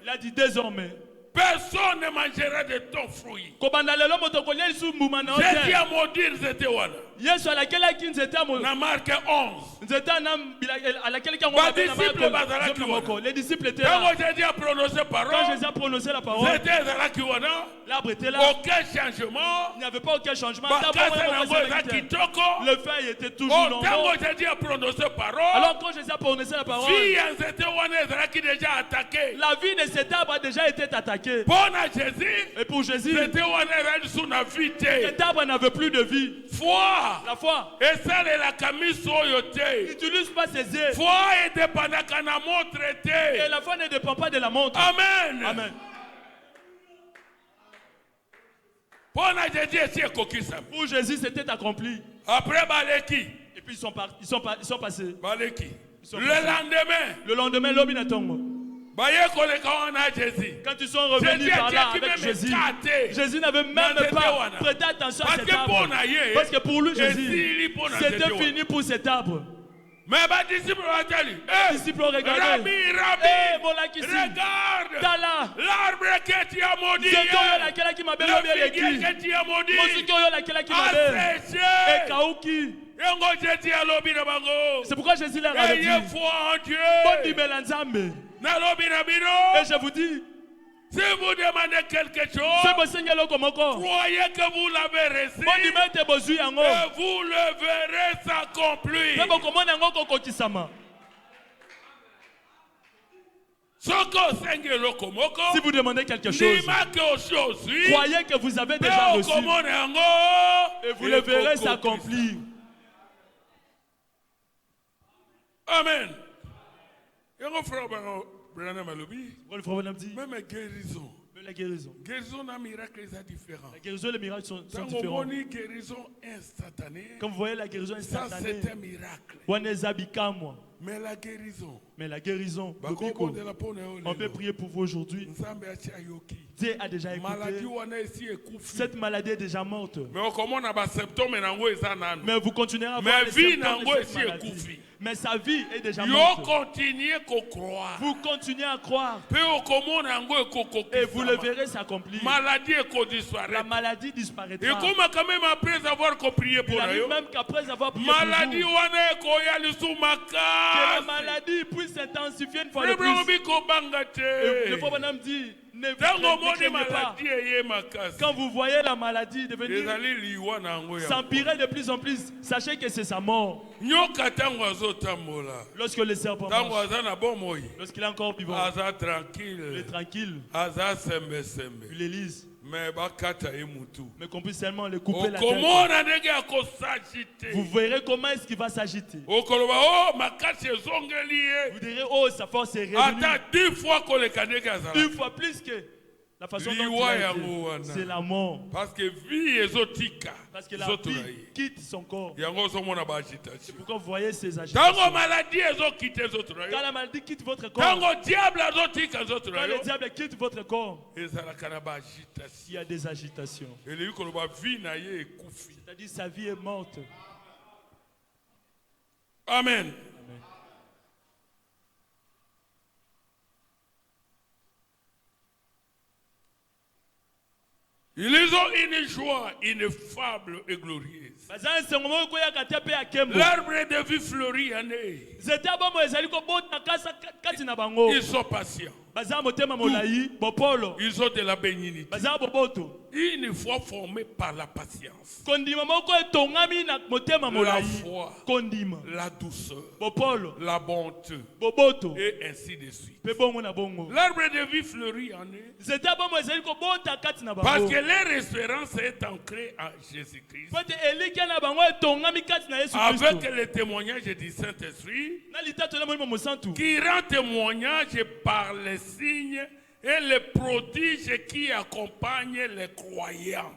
Il a dit désormais. Personne ne mangera de ton fruit. Jésus a maudit c'était voilà. Yesu alakela qui nzeta mo na Marc 11. Nzeta na alakela qui on les disciples étaient là. Quand Jésus a prononcé parole. Quand Jésus a prononcé la parole. C'était là qui on a. L'arbre était là. Aucun changement. Il n'y avait pas aucun changement. Le feuille était toujours long. Quand Jésus a prononcé parole. Alors quand Jésus a prononcé la parole. La vie de cet arbre a déjà été attaquée. Et pour Jésus. Cet arbre n'avait plus de vie. Foi. La foi. Et ça la camisse n'utilise pas ses yeux. Foi est dépendant de la montre. Et la foi ne dépend pas de la montre. Amen. Amen. Pour Jésus, c'était accompli. Après Baleki. Et puis ils sont passés. Baleki. Le lendemain, l'obinatongo. Quand ils sont revenus par là avec Jésus, Jésus n'avait même pas prêté attention à cet arbre. Parce que pour lui, Jésus, c'était fini pour cet arbre. Mais les disciples ont regardé. Rabbi, regarde l'arbre que tu as maudit. Le figuier que tu as maudit. C'est pourquoi Jésus leur a dit. Et je vous dis, si vous demandez quelque chose, croyez que vous l'avez reçu et vous le verrez s'accomplir. Si vous demandez quelque chose, croyez que vous avez déjà reçu et vous le verrez s'accomplir. Amen. Même guérison. La guérison. Guérison et miracle est différent. La guérison et les miracles sont différents. Guérison instantanée. Quand vous voyez la guérison instantanée, ça c'est un miracle. Mais la guérison, on peut prier pour vous aujourd'hui. Dieu a déjà écouté. Cette maladie est déjà morte. Mais vous continuez à voir les symptômes de cette maladie. Mais sa vie est déjà morte. Vous continuez à croire. Et vous le verrez s'accomplir. La maladie disparaîtra. Et après avoir prié pour elle, même qu'après avoir prié pour vous, que la maladie puisse s'intensifier une fois de plus. Et le pauvre homme dit, ne craignez pas. Quand vous voyez la maladie devenir s'empirer de plus en plus, sachez que c'est sa mort. Lorsque le serpent marche, lorsqu'il est encore vivant, il est tranquille, il est lisse. Mais qu'on puisse seulement le couper la tête. Vous verrez comment est-ce qu'il va s'agiter. Vous direz, oh, sa force est revenue. Une fois plus que la façon dont c'est la mort. Parce que la vie quitte son corps. C'est pourquoi vous voyez ces agitations. Quand la maladie quitte votre corps, quand le diable quitte votre corps, il y a des agitations. C'est-à-dire sa vie est morte. Amen. Ils ont une joie ineffable et glorieuse. L'arbre de vie fleurit en eux. Ils sont patients. Ils ont de la bénignité. Une foi formée par la patience, la foi, la douceur, la bonté, et ainsi de suite. L'arbre de vie fleurit en eux parce que leur espérance est ancrée en Jésus-Christ. Avec le témoignage du Saint-Esprit qui rend témoignage par les signes et les prodiges qui accompagnent les croyants.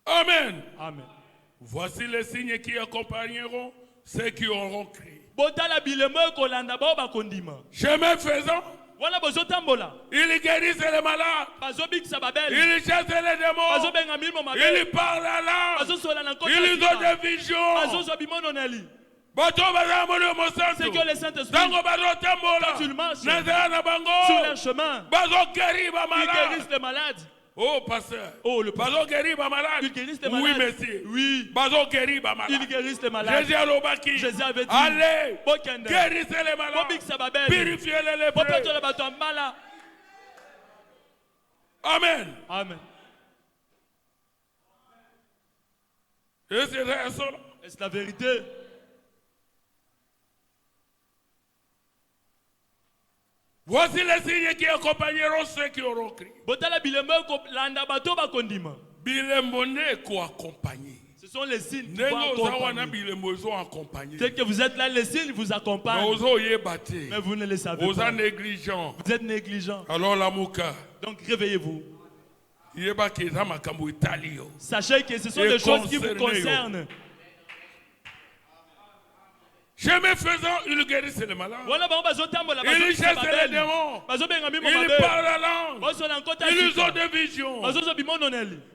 Amen. Amen. Voici les signes qui accompagneront ceux qui auront crié. Chemin faisant, il guérit les malades, il chasse les démons, il parle à l'âme, il donne des visions. C'est que le Saint-Esprit, quand tu marches sur leur chemin, ils guérissent les malades. Oh, pasteur. Oh, le pasteur. Ils guérissent les malades. Oui, monsieur. Oui. Ils guérissent les malades. Jésus avait dit, allez, guérissez les malades. Purifiez les lépreux. Amen. Amen. Est-ce la vérité? Voici les signes qui accompagneront ceux qui auront crié. Ce sont les signes qui vont accompagner. C'est que vous êtes là, les signes vous accompagnent. Mais vous ne les savez pas. Vous êtes négligents. Alors la mouka. Donc réveillez-vous. Sachez que ce sont des choses qui vous concernent. Chemin faisant, il guérit les malades. Il chasse les démons. Il parle la langue. Ils ont des visions.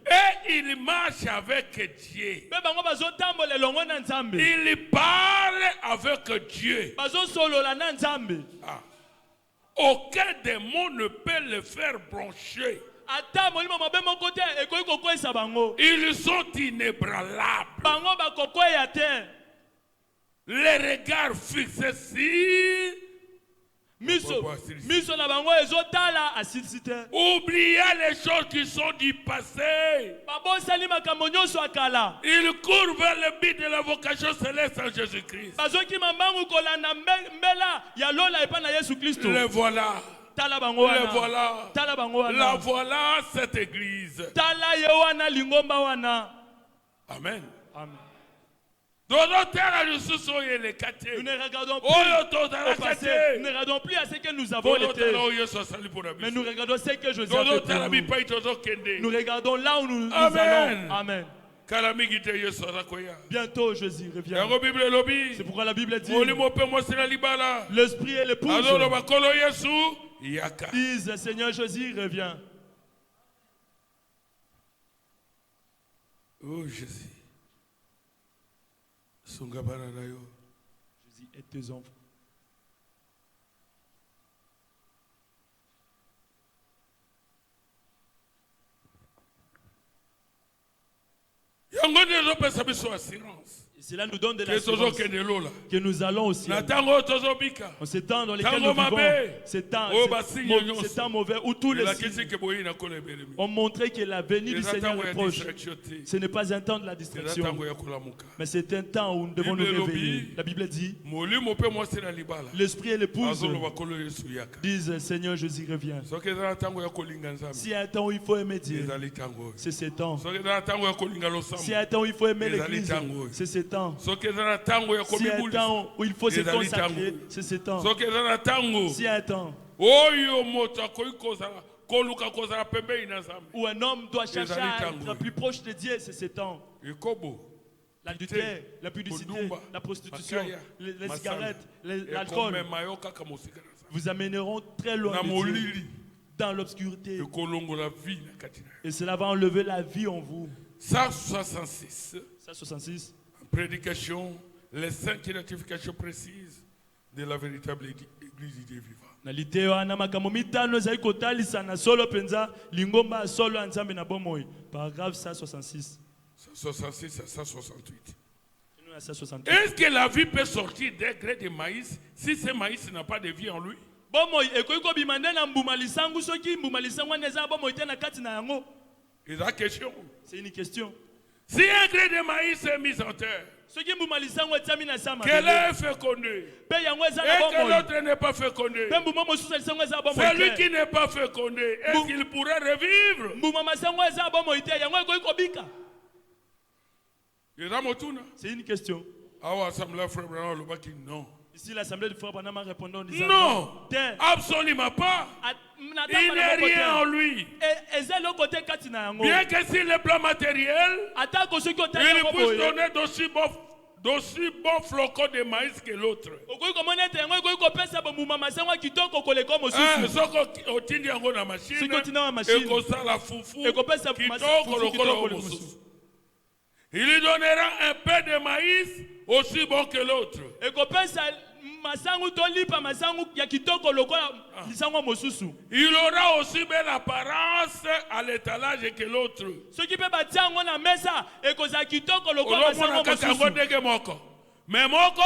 Et il marche avec Dieu. Il parle avec Dieu. Ah. Aucun démon ne peut le faire broncher. Ils sont inébranlables. Les regards fixés sur oubliez les choses qui sont du passé. Ils courent vers le but de la vocation céleste en Jésus-Christ. Le voilà. Le voilà. La voilà cette église. Amen. Amen. Nous ne regardons plus au passé. Nous ne regardons plus à ce que nous avons été. Mais nous regardons ce que Jésus a fait pour nous. Nous regardons là où nous allons. Amen. Bientôt Jésus revient. C'est pourquoi la Bible dit l'Esprit et l'épouse disent Seigneur Jésus revient. Oh Jésus. Jésus et tes enfants. Et cela nous donne de l'assurance que nous allons au ciel. En ces temps dans lesquels nous vivons, ces temps mauvais où tous les signes ont montré que la venue du Seigneur est proche. Ce n'est pas un temps de la distraction, mais c'est un temps où nous devons nous réveiller. La Bible dit, l'Esprit et l'épouse disent, Seigneur Jésus revient. S'il y a un temps où il faut aimer Dieu, c'est ce temps. S'il y a un temps où il faut aimer l'Église, c'est ce temps. S'il y a un temps où il faut se consacrer, c'est ce temps. S'il y a un temps où un homme doit chercher à être plus proche de Dieu, c'est ce temps. L'adultère, la pudicité, la prostitution, les cigarettes, l'alcool vous amèneront très loin de Dieu, dans l'obscurité. Et cela va enlever la vie en vous. 166. Prédication, les 5 identifications précises de la véritable église du Dieu vivant. Paragraphe 166. 166 à 168. Est-ce que la vie peut sortir d'un gré de maïs si ce maïs n'a pas de vie en lui? C'est une question. Si un gré de maïs est mis en terre, qu'elle est fécondée et que l'autre n'est pas fécondé, celui qui n'est pas fécondé, est-ce qu'il pourrait revivre? C'est une question. Non. Ici, l'assemblée de Frère Branham répondant en disant non, absolument pas. Il n'est rien en lui. Bien que sur le plan matériel, il puisse donner d'aussi bons flocons de maïs que l'autre. Il lui donnera un peu de maïs aussi bon que l'autre. Il aura aussi belle apparence à l'étalage que l'autre. Mais moko,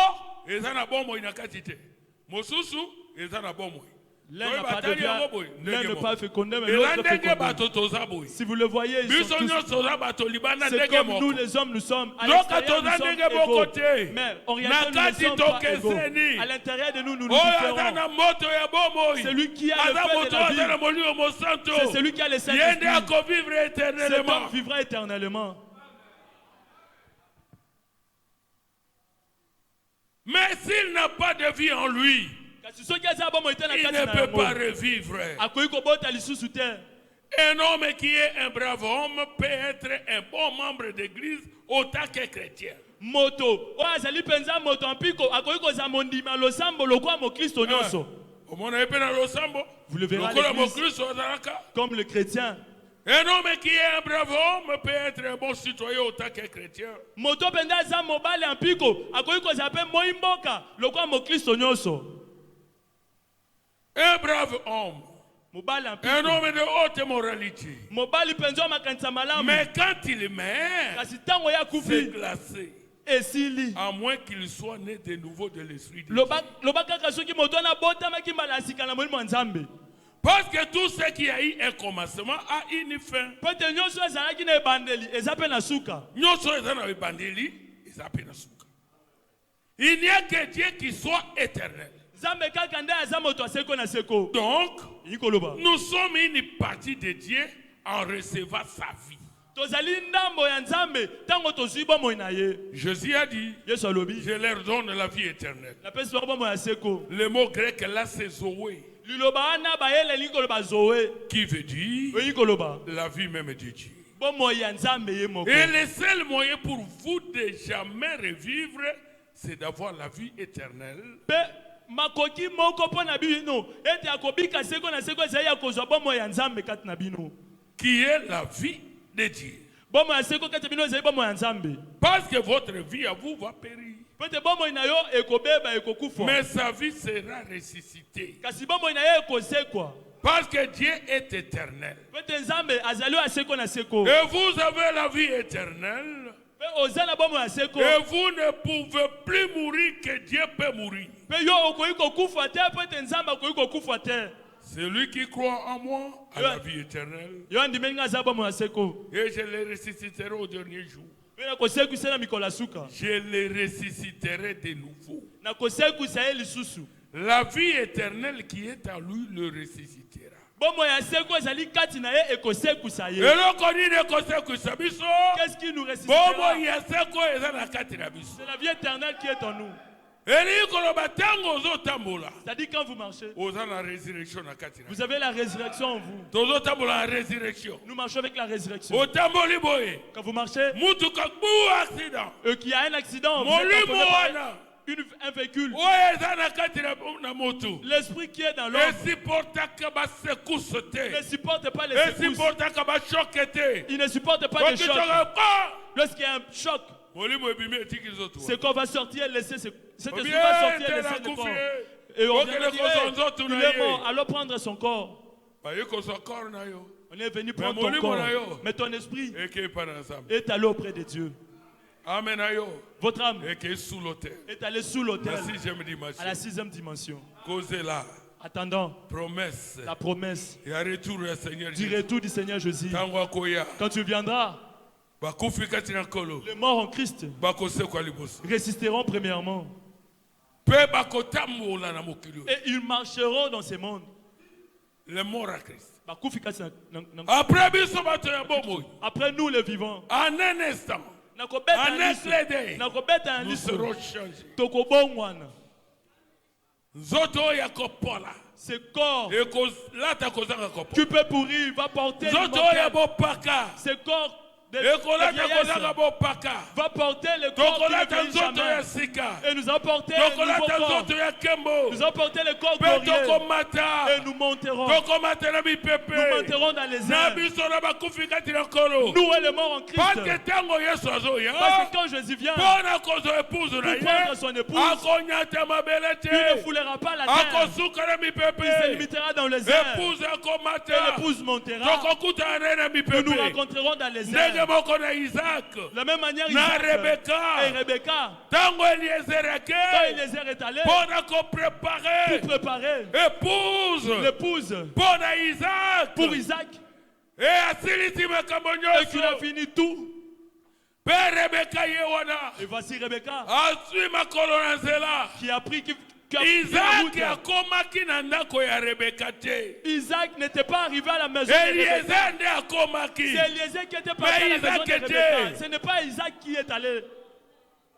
ils ont un bon moyen de Mosusu, ils ont un bon moyen. L'un n'a pas de bien, l'un ne pas fécondé, mais l'autre fécondé. Si vous le voyez, ils sont tous, c'est comme nous les hommes, nous sommes. À l'extérieur, nous sommes égaux. Mais en réalité, nous ne sommes pas égaux. À l'intérieur de nous, nous nous différons. Celui qui a le fait de la vie, c'est celui qui a le Saint-Esprit. Cet homme vivra éternellement. Mais s'il n'a pas de vie en lui, il ne peut pas revivre. Un homme qui est un brave homme peut être un bon membre d'église autant que chrétien. Vous le verrez à l'église, comme le chrétien. Un homme qui est un brave homme peut être un bon citoyen autant que chrétien. Un brave homme, un homme de haute moralité. Mais quand il meurt, c'est glacé. À moins qu'il soit né de nouveau de l'esprit de Dieu. Parce que tout ce qui a eu un commencement a une fin. Il n'y a que Dieu qui soit éternel. Donc, nous sommes une partie de Dieu en recevant sa vie. Jésus a dit, je leur donne la vie éternelle. Le mot grec là c'est Zoé, qui veut dire la vie même de Dieu. Et le seul moyen pour vous de jamais revivre, c'est d'avoir la vie éternelle. Qui est la vie de Dieu. Parce que votre vie à vous va périr. Mais sa vie sera ressuscitée. Parce que Dieu est éternel. Et vous avez la vie éternelle. Et vous ne pouvez plus mourir que Dieu peut mourir. Celui qui croit en moi a la vie éternelle. Et je le ressusciterai au dernier jour. Je le ressusciterai de nouveau. La vie éternelle qui est en lui le ressuscitera. Qu'est-ce qui nous ressuscitera? C'est la vie éternelle qui est en nous. C'est-à-dire quand vous marchez, vous avez la résurrection en vous. Nous marchons avec la résurrection. Quand vous marchez, qu'il y a un accident, un véhicule, l'esprit qui est dans l'homme ne supporte pas les secousses. Il ne supporte pas les chocs. Lorsqu'il y a un choc, c'est qu'on va sortir et laisser cet esprit va sortir et laisser le corps. Et on vient de dire, il est mort, alors prendre son corps. On est venu prendre ton corps, mais ton esprit est allé auprès de Dieu. Amen. Votre âme est allée sous l'autel à la 6e dimension. Attendant la promesse du retour du Seigneur Jésus. Quand tu viendras, les morts en Christ résisteront premièrement. Et ils marcheront dans ces mondes. Les morts en Christ. Après nous les vivants. En un instant. Nous serons changés. Ce corps, tu peux pourrir, va porter ce corps va porter le corps qui ne vieillit jamais. Et nous allons porter le nouveau corps. Nous allons porter le corps glorieux. Et nous monterons. Nous monterons dans les airs. Nous et les morts en Christ. Parce que quand Jésus vient pour prendre son épouse, il ne foulera pas la terre. Il se limitera dans les airs. Et l'épouse montera. Et nous rencontrerons dans les airs. De la même manière, Isaac et Rebecca, quand Eliezer est allé pour préparer l'épouse pour Isaac, et qu'il a fini tout. Et voici Rebecca qui a pris Isaac n'était pas arrivé à la maison de Rebecca. C'est Eliezer qui était parti à la maison de Rebecca. Ce n'est pas Isaac qui est allé.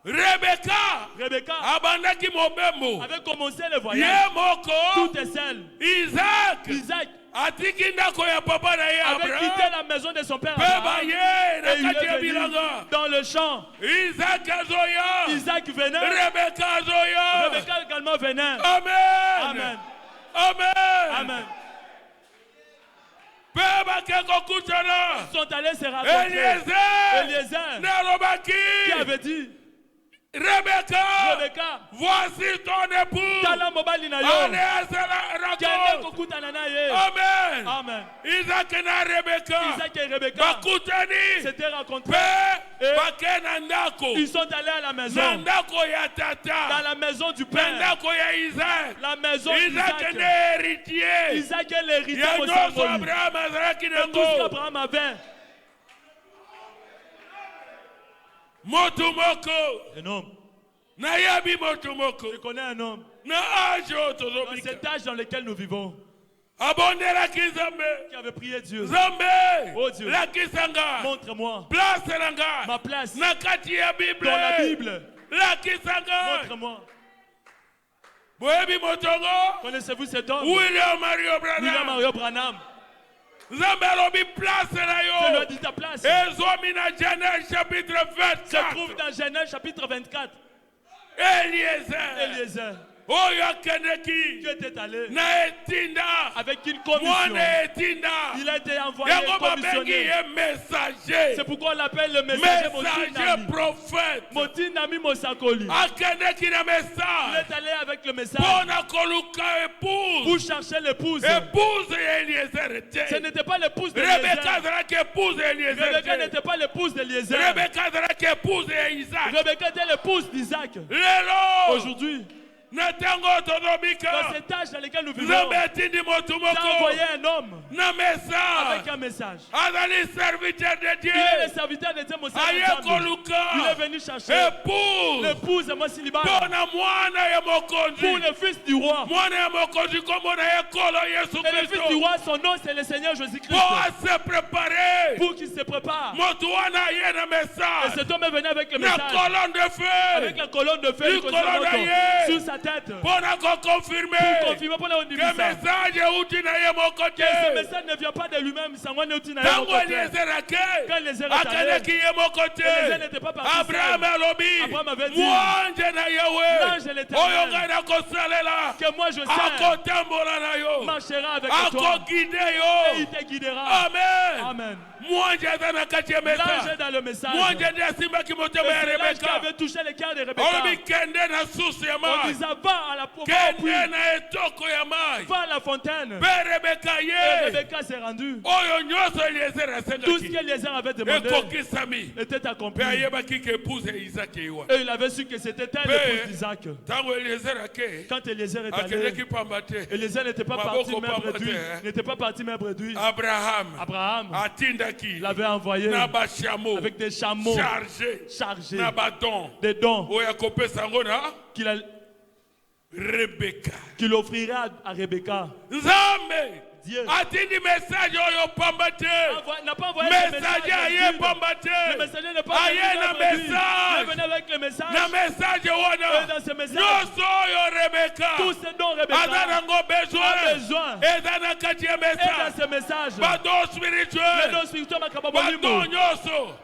Rebecca avait commencé le voyage. Tout est seul. Isaac avait quitté la maison de son père Abraham, et il est venu dans le champ. Isaac venait. Rebecca également venait. Amen. Amen. Ils sont allés se rencontrer. Eliezer qui avait dit, Rebecca, voici ton époux. Amen. Amen. Isaac et Rebecca s'étaient rencontrés. Ils sont allés à la maison. Dans la maison du Père. La maison d'Isaac. Isaac est l'héritier. Et tout Abraham avait. Un homme. Je connais un homme. Dans cet âge dans lequel nous vivons. qui avait prié Dieu. Oh Dieu, montre-moi ma place dans la Bible. Montre-moi. Connaissez-vous cet homme? William Mario Branham. Je lui ai dit ta place. Se trouve dans Genèse chapitre 24. Eliezer. Qui était allé avec une commission. Il a été envoyé commissionné. C'est pourquoi on l'appelle le messager prophète. Motinami Mosakoli. Il est allé avec le message pour chercher l'épouse. Ce n'était pas l'épouse d'Eliezer. Rebecca n'était pas l'épouse d'Eliezer. Rebecca était l'épouse d'Isaac. Aujourd'hui, dans cet âge dans lequel nous vivons, j'ai envoyé un homme avec un message. Il est le serviteur de Dieu, il est venu chercher l'épouse de mon célibat pour le fils du roi. Et le fils du roi, son nom c'est le Seigneur Jésus-Christ. Pour qu'il se prépare. Et cet homme est venu avec le message, avec la colonne de feu sur sa tête pour confirmer pour le message que ce message ne vient pas de lui-même. Quand Eliezer n'était pas parti, Abraham avait dit l'ange de l'Éternel que moi je sais marchera avec toi et il te guidera. Amen. L'ange est dans le message. L'ange qui avait touché le cœur de Rebecca. On disait va à la puits, va à la fontaine. Et Rebecca s'est rendue. Tout ce qu'Eliezer avait demandé était accompli. Et il avait su que c'était elle l'épouse d'Isaac. Quand Eliezer est allé, Eliezer n'était pas parti main bredouille. Abraham l'avait envoyé avec des chameaux chargés des dons qu'il offrirait à Rebecca. Dieu n'a pas envoyé le messager. Le messager n'est pas venu avec le message. Et dans ce message, tous ces dons Rebecca a besoin. Et dans ce message, les dons spirituels,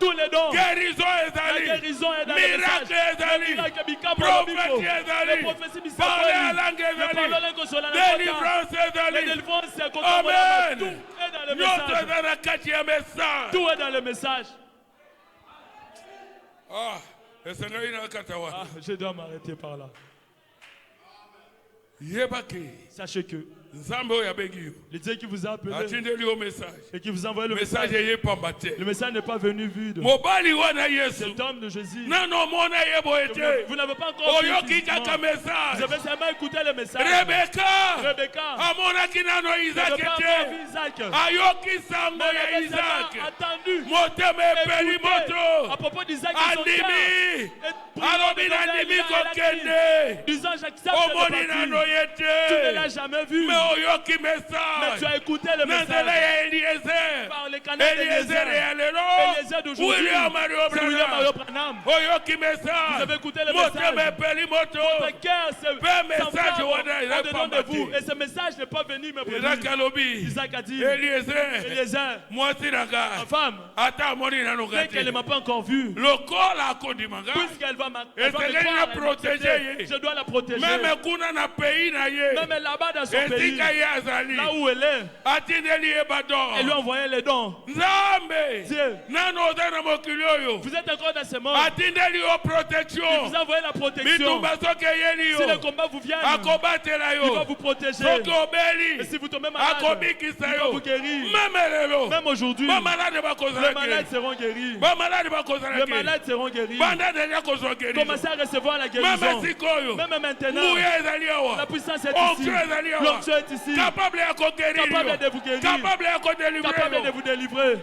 tous les dons, la guérison est dans le message. Les prophéties, la délivrance, Amen. Tout est dans le message. Tout est dans le message. Je dois m'arrêter par là. Sachez que le Dieu qui vous a appelé et qui vous a envoyé le message, le message n'est pas venu vide. Cet homme de Jésus, vous n'avez pas encore vu. Vous avez seulement écouté le message. Rebecca n'avait pas encore vu Isaac. Mais elle avait attendu à propos d'Isaac et son cœur. Disant j'accepte de partir. Tu ne l'as jamais vu. Mais tu as écouté le message par les canaux d'Eliezer d'aujourd'hui. C'est William Mario Branham. Vous avez écouté le message. Votre cœur s'enflamme au-dedans de vous. Et ce message n'est pas venu me prévenir. Isaac a dit Eliezer, ma femme, dès qu'elle ne m'a pas encore vu, puisqu'elle va me protéger, je dois la protéger. Même là-bas dans son pays, là où elle est, elle lui a envoyé les dons. Dieu, vous êtes encore dans ce monde. Il vous a envoyé la protection. Si le combat vous vient, il va vous protéger. Et si vous tombez malade, il va vous guérir. Même aujourd'hui, les malades seront guéris. Les malades seront guéris. Commencez à recevoir la guérison. Même maintenant, la puissance est ici. L'onction est ici. Capable de vous guérir. Capable de vous délivrer.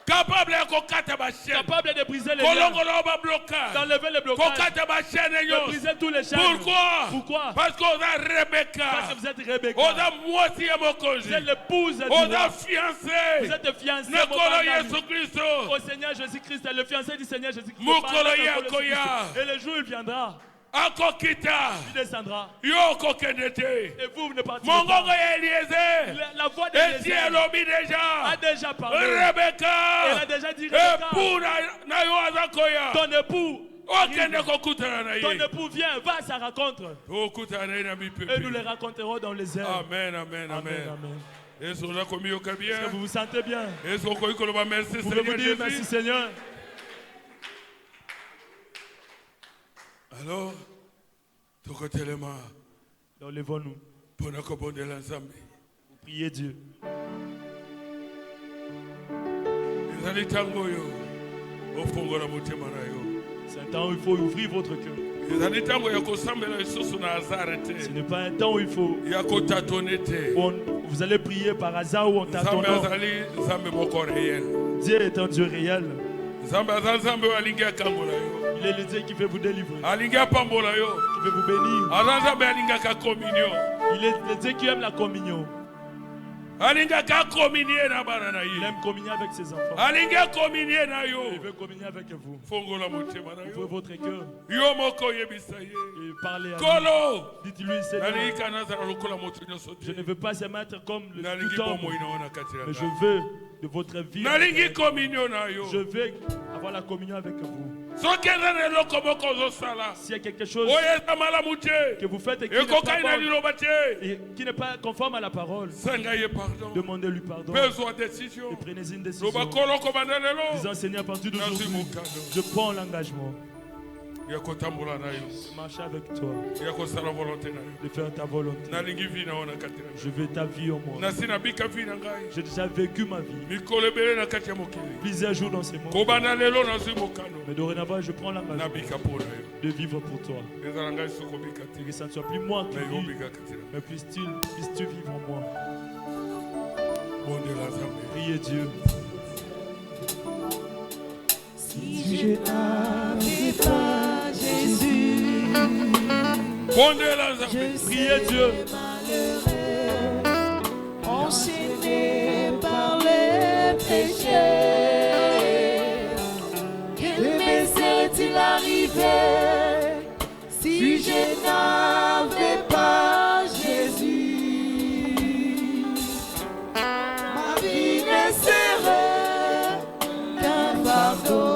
capable de briser les liens, d'enlever les blocages, de briser tous les chaînes. Pourquoi? Parce que vous êtes Rebecca. Parce que vous êtes Rebecca. Vous êtes l'épouse du roi. Vous êtes fiancé au Seigneur Jésus-Christ, le fiancé du Seigneur Jésus-Christ. Et le jour il viendra, il descendra. Et vous ne partez pas. La voix d'Élisée a déjà parlé. Elle a déjà dit Rebecca, ton époux vient, va à sa rencontre. Et nous les raconterons dans les airs. Amen, amen, amen. Est-ce que vous vous sentez bien? Est-ce que vous pouvez merci Seigneur dire merci Seigneur? Alors, levons-nous pour prier Dieu. C'est un temps où il faut ouvrir votre cœur. Ce n'est pas un temps où il faut. Vous allez prier par hasard ou en tâtonnant. Dieu est un Dieu réel. Il est le Dieu qui veut vous délivrer, qui veut vous bénir. Il est le Dieu qui aime la communion. Il aime communier avec ses enfants. Il veut communier avec vous. Ouvrez votre cœur et parlez à lui. Dites-lui, Seigneur, je ne veux pas se mettre comme le tout homme, mais je veux de votre vie. Je veux avoir la communion avec vous. S'il y a quelque chose que vous faites et qui n'est pas conforme à la parole, demandez-lui pardon et prenez une décision. Disant, Seigneur, à partir d'aujourd'hui, je prends l'engagement de marcher avec toi, de faire ta volonté. Je veux ta vie en moi. J'ai déjà vécu ma vie plusieurs jours dans ces mondes. Mais dorénavant, je prends l'engagement de vivre pour toi. Et que ça ne soit plus moi qui vis, mais puisses-tu vivre en moi. Priez Dieu. Si je n'avais pas Jésus, Priez Dieu. Malheureux, enchaîné par les péchés, que me serait-il arrivé si je n'avais pas Jésus? Ma vie ne serait qu'un fardeau.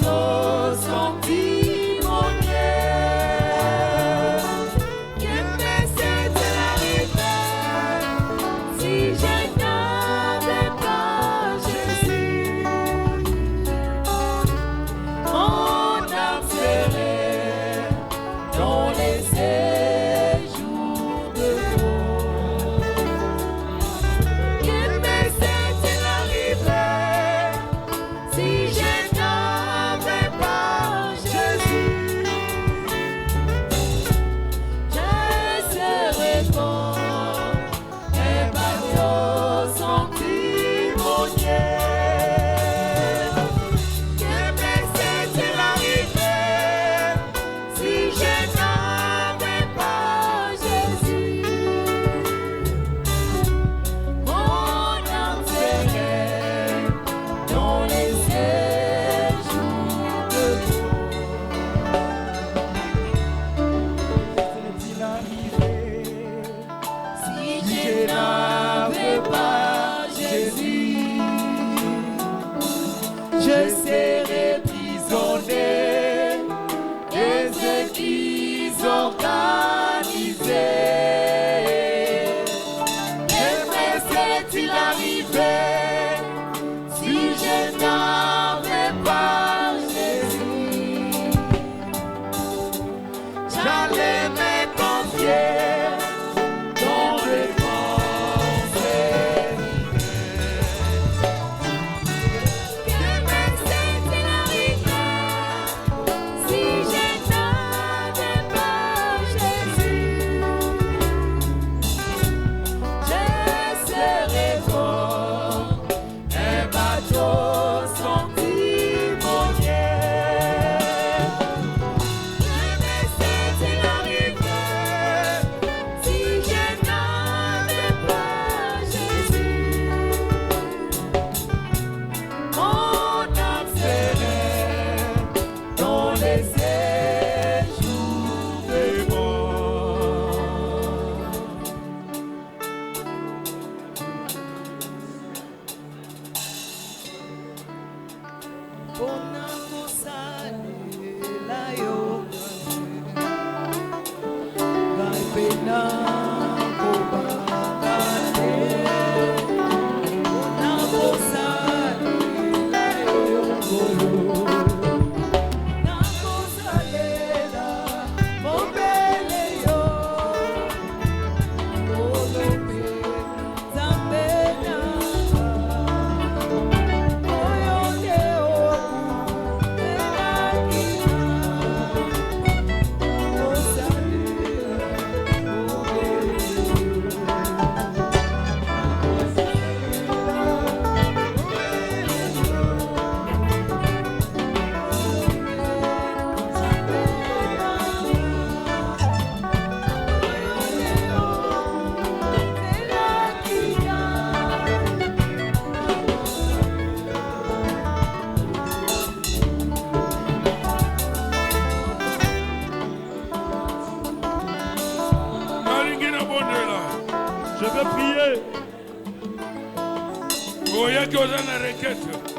Oh,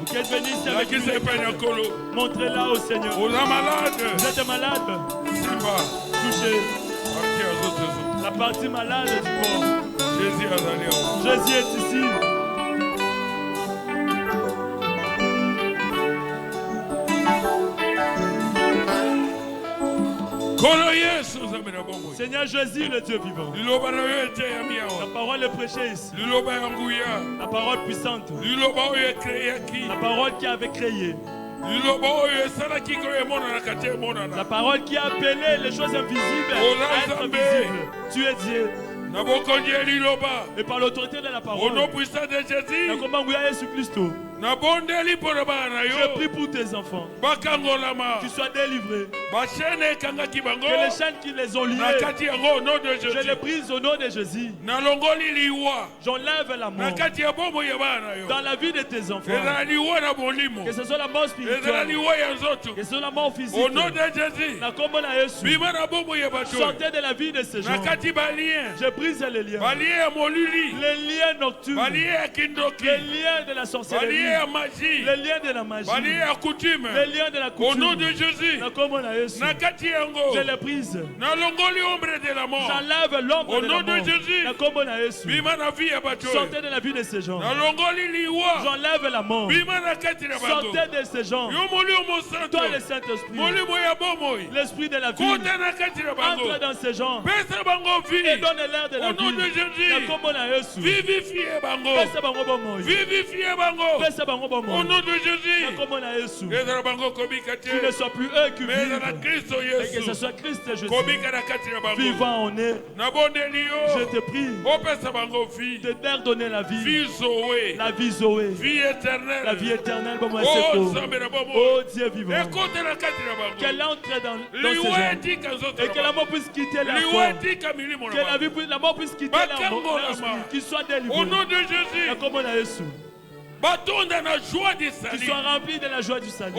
Vous êtes venu ici avec nous. Montrez-la au Seigneur. Vous êtes malade. Touchez la partie malade du corps. Jésus est ici. Seigneur Jésus, le Dieu vivant. La parole est prêchée ici. La parole puissante. La parole qui avait créé. La parole qui a appelé les choses invisibles à être visibles. Tu es Dieu. Et par l'autorité de la parole. Au nom puissant de Jésus. Je prie pour tes enfants. Qu'ils soient délivrés. Que les chaînes qui les ont liés, je les brise au nom de Jésus. J'enlève la mort dans la vie de tes enfants. Que ce soit la mort spirituelle, que ce soit la mort physique. Au nom de Jésus, sortez de la vie de ces gens. Je brise les liens. Les liens nocturnes. Les liens de la sorcellerie. Les liens de la magie. Les liens de la coutume. Au nom de Jésus. Je les brise. J'enlève l'ombre de la mort. Au nom de Jésus. Sortez de la vie de ces gens. J'enlève la mort. Sortez de ces gens. Toi le Saint-Esprit. L'Esprit de la vie. Entre dans ces gens. Et donne l'air de la vie. Au nom de Jésus. Vivifiez au nom de Jésus. Tu ne sois plus eux qui vivent, mais que ce soit Christ Jésus vivant en eux. Je te prie de leur donner la vie. La vie Zoé. La vie éternelle. Oh Dieu vivant. Qu'elle entre dans ces gens. Et que la mort puisse quitter la foi. Que la mort puisse quitter leur esprit. Qu'ils soient délivrés. Au nom de Jésus. Qu'ils soient remplis de la joie du salut.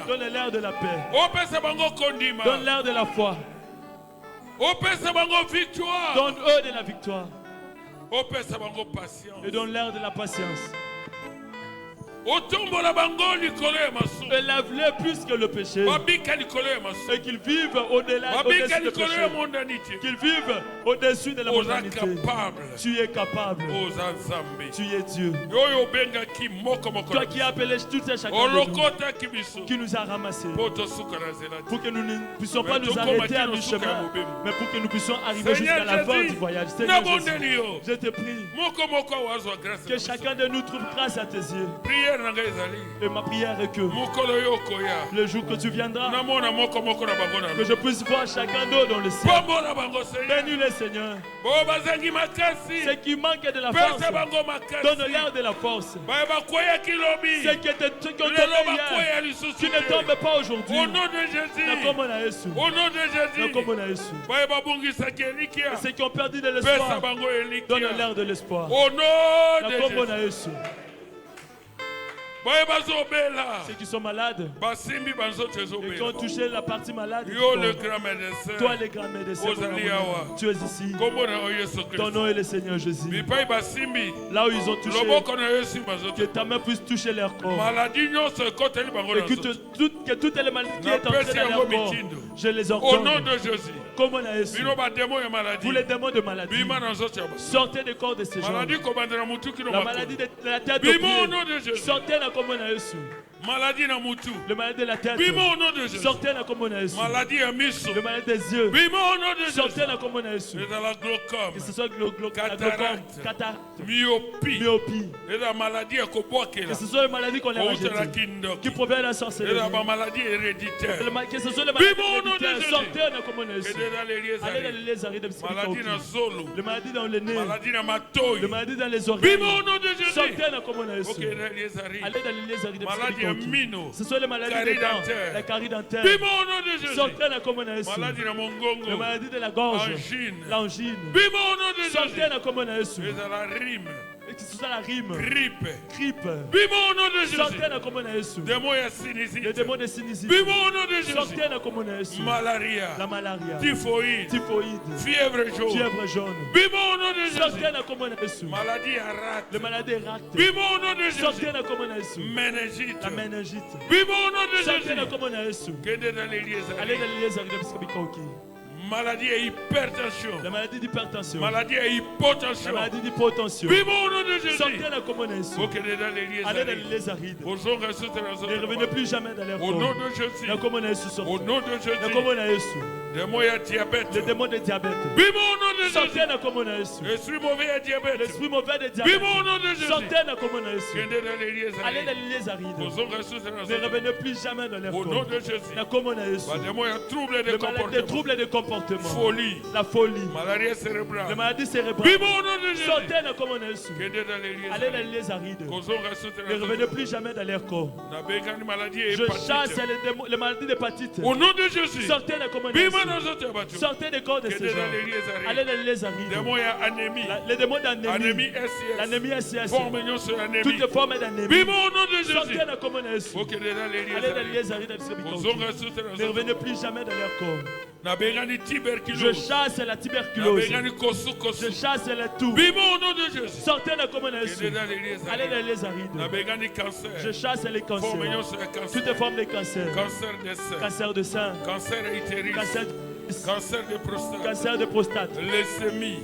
Donne l'air de la paix. Donne l'air de la foi. Donne-eux de la victoire. Et donne l'air de la patience. Élève-les plus que le péché. Et qu'ils vivent au-delà du péché. Qu'ils vivent au-dessus de la mondanité. Tu es capable. Tu es Dieu. Toi qui as appelé tout et chacun de nous, qui nous a ramassés. Pour que nous ne puissions pas nous arrêter à mi-chemin, mais pour que nous puissions arriver jusqu'à la fin du voyage. Seigneur Jésus, je te prie que chacun de nous trouve grâce à tes yeux. Et ma prière est que le jour que tu viendras, que je puisse voir chacun d'eux dans le ciel. Bénis le Seigneur. Ce qui manque de la force, donne-leur de la force. Ce qui ont tombé hier, qui ne tombe pas aujourd'hui. Au nom de Jésus. Au nom de Jésus. Et ceux qui ont perdu de l'espoir, donne-leur de l'espoir. Au nom de Jésus. Ceux qui sont malades et qui ont touché la partie malade. Toi le grand médecin, tu es ici. Ton nom est le Seigneur Jésus. Là où ils ont touché, que ta main puisse toucher leur corps. Et que toutes les maladies qui est entrées dans leur corps, je les ordonne. Au nom de Jésus. Comment on a Jésus. Vous les démons de maladie. Sortez des corps de ces gens. La maladie de la tête au pied. Sortez la commune à Jésus. Maladie na mutu. Le maladie de la tête. Bimo au nom de Jésus. Sortez la commune à Jésus. Maladie à miso. Le maladie des yeux. Bimo au nom de Jésus. Sortez la commune à Jésus. Et dans la glaucome. Que ce soit glaucome, cataracte, myopie. Et la maladie à koboakela. Que ce soit une maladie qu'on a rejetée, qui provient de la sorcellerie. Et la maladie héréditaire. Que ce soit les maladies héréditaires. Sortez la commune à Jésus. Allez dans les oreilles de maladie na zolo. Le maladie dans le nez. Maladie na matoi. Le maladie dans les oreilles. Bimo au nom de Jésus. Sortez la commune à Jésus. Allez dans les oreilles de maladie à mino. Ce sont les maladies des dents, la carie dentaire. Sortez la commune à Jésus. La maladie de la gorge, l'angine. Sortez la commune à Jésus. Et que ce soit la rime, grippe. Sortez la commune à Jésus. Les démons de sinusite. Sortez la commune à Jésus. La malaria, typhoïde, fièvre jaune. Sortez la commune à Jésus. Maladie à rate. Les maladies ractes. Sortez la commune à Jésus. La méningite. Sortez la commune à Jésus. Allez dans l'église à maladie et hypertension. La maladie d'hypertension. Maladie et hypotension. La maladie d'hypotension. Vive au nom de Jésus. Sortez la commune à Jésus. Allez dans les arides. Ne revenez plus jamais dans l'air. Au nom de Jésus. La commune à Jésus. Au nom de Jésus. La commune à Jésus. Les démons de diabète. Vive au nom de Jésus. Sortez la commune à Jésus. L'esprit mauvais à diabète. L'esprit mauvais de diabète. Vive au nom de Jésus. Sortez la commune à Jésus. Allez dans les arides. Ne revenez plus jamais dans l'air. Au nom de Jésus. La commune à Jésus. Les troubles de comportement. Folie. La folie. Maladie cérébrale. La maladie cérébrale. Vive au nom de Jésus. Sortez la commune à Jésus. Allez dans les arides. Ne revenez plus jamais dans l'air corps. Je chasse les maladies d'hépatite. Au nom de Jésus. Sortez la commune à Jésus. Sortez des corps de ces gens. Allez dans les arides. Les démons d'anémie. L'anémie SCS. Toutes les formes d'anémie. Vive au nom de Jésus. Sortez la commune à Jésus. Allez dans les arides. Ne revenez plus jamais dans leur corps. Je chasse la tuberculose. Je chasse la toux. Sortez la commune à Jésus. Allez dans les arides. Je chasse les cancers. Toutes les formes de cancer. Cancer de sein. Cancer utérus. Cancer de prostate. Cancer de prostate.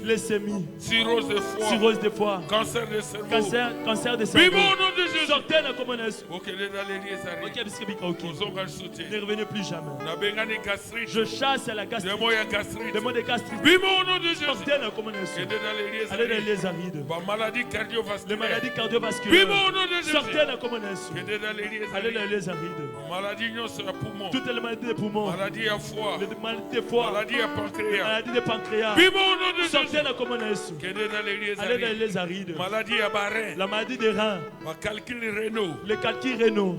Leucémie. Cirrhose de foie. Cirrhose de foie. Cancer de cerveau. Cancer de cerveau. Sortez la commune à Jésus. Ne revenez plus jamais. Je chasse la gastrite. Démon de gastrite. Sortez la commune à Jésus. Allez dans les arides. Les maladies cardiovasculaires. Sortez la commune à Jésus. Allez dans les arides. Toutes les maladies des poumons. Maladie à foie. Les maladies des foie. Maladie à pancréas. Maladie de pancréas. Sortez la commune à Jésus. Allez dans les arides. Maladie à barrein. La maladie des reins. Les calculs rénaux.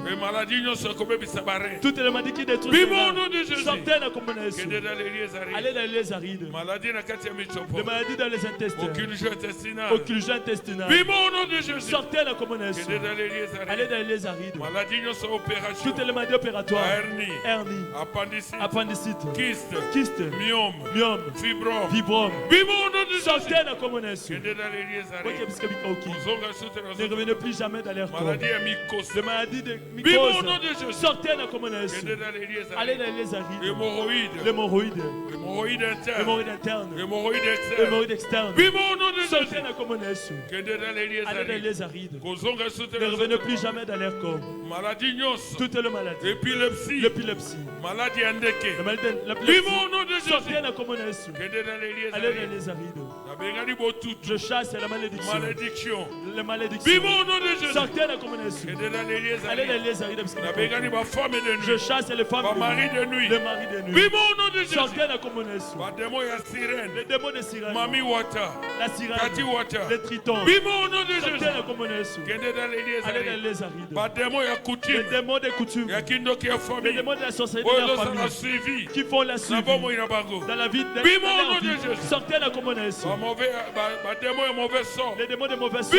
Toutes les maladies qui détruisent les reins. Sortez la commune à Jésus. Allez dans les arides. Les maladies dans les intestins. Occlusion intestinale. Sortez la commune à Jésus. Allez dans les arides. Toutes les maladies opératoires. Hernie. Appendicite. Kyste. Myome. Fibrome. Sortez la commune à Jésus. Ne revenez plus jamais dans l'air corps. Les maladies de mycose. Sortez la commune à Jésus. Allez dans les arides. L'hémorroïde. L'hémorroïde interne. L'hémorroïde externe. Sortez la commune à Jésus. Allez dans les arides. Ne revenez plus jamais dans l'air corps. Toutes les maladies. L'épilepsie. Maladie endéquée. Sortez la commune à Jésus. Allez dans les arides. Je chasse la malédiction. Les malédictions. Sortez la commune à Jésus. Allez dans les arides. Je chasse les femmes de nuit. Les maris de nuit. Sortez la commune à Jésus. Les démons de sirène. Mami water. La sirène. Kati water. Les tritons. Sortez la commune à Jésus. Allez dans les arides. Les démons de coutume. Les démons de la sorcellerie de la famille. Qui font la suivi dans la vie de Sortez la commune à Jésus. Les démons de mauvais sort.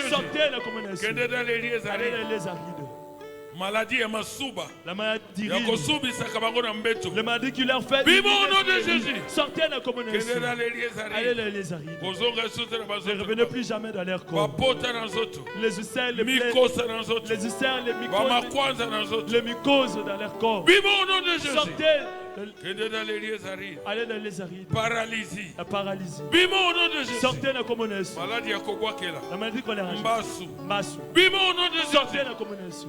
Sortez la communauté. Allez dans les arides. Maladie et masuba. La maladie ride. La maladie qui leur fait. Vive au nom de Jésus. Sortez la communauté. Allez dans les arides. Ne revenez plus jamais dans leur corps. Les ulcères, les plaies, les ulcères, les mycoses dans leur corps. Vive au nom de Jésus. Sortez. Allez dans les arides. Paralysie. La paralysie. Vive au nom de Jésus. Sortez la communauté. Maladie la maladie qu'on a rachète. Mbasu. Vive au nom de Jésus. Sortez la communauté.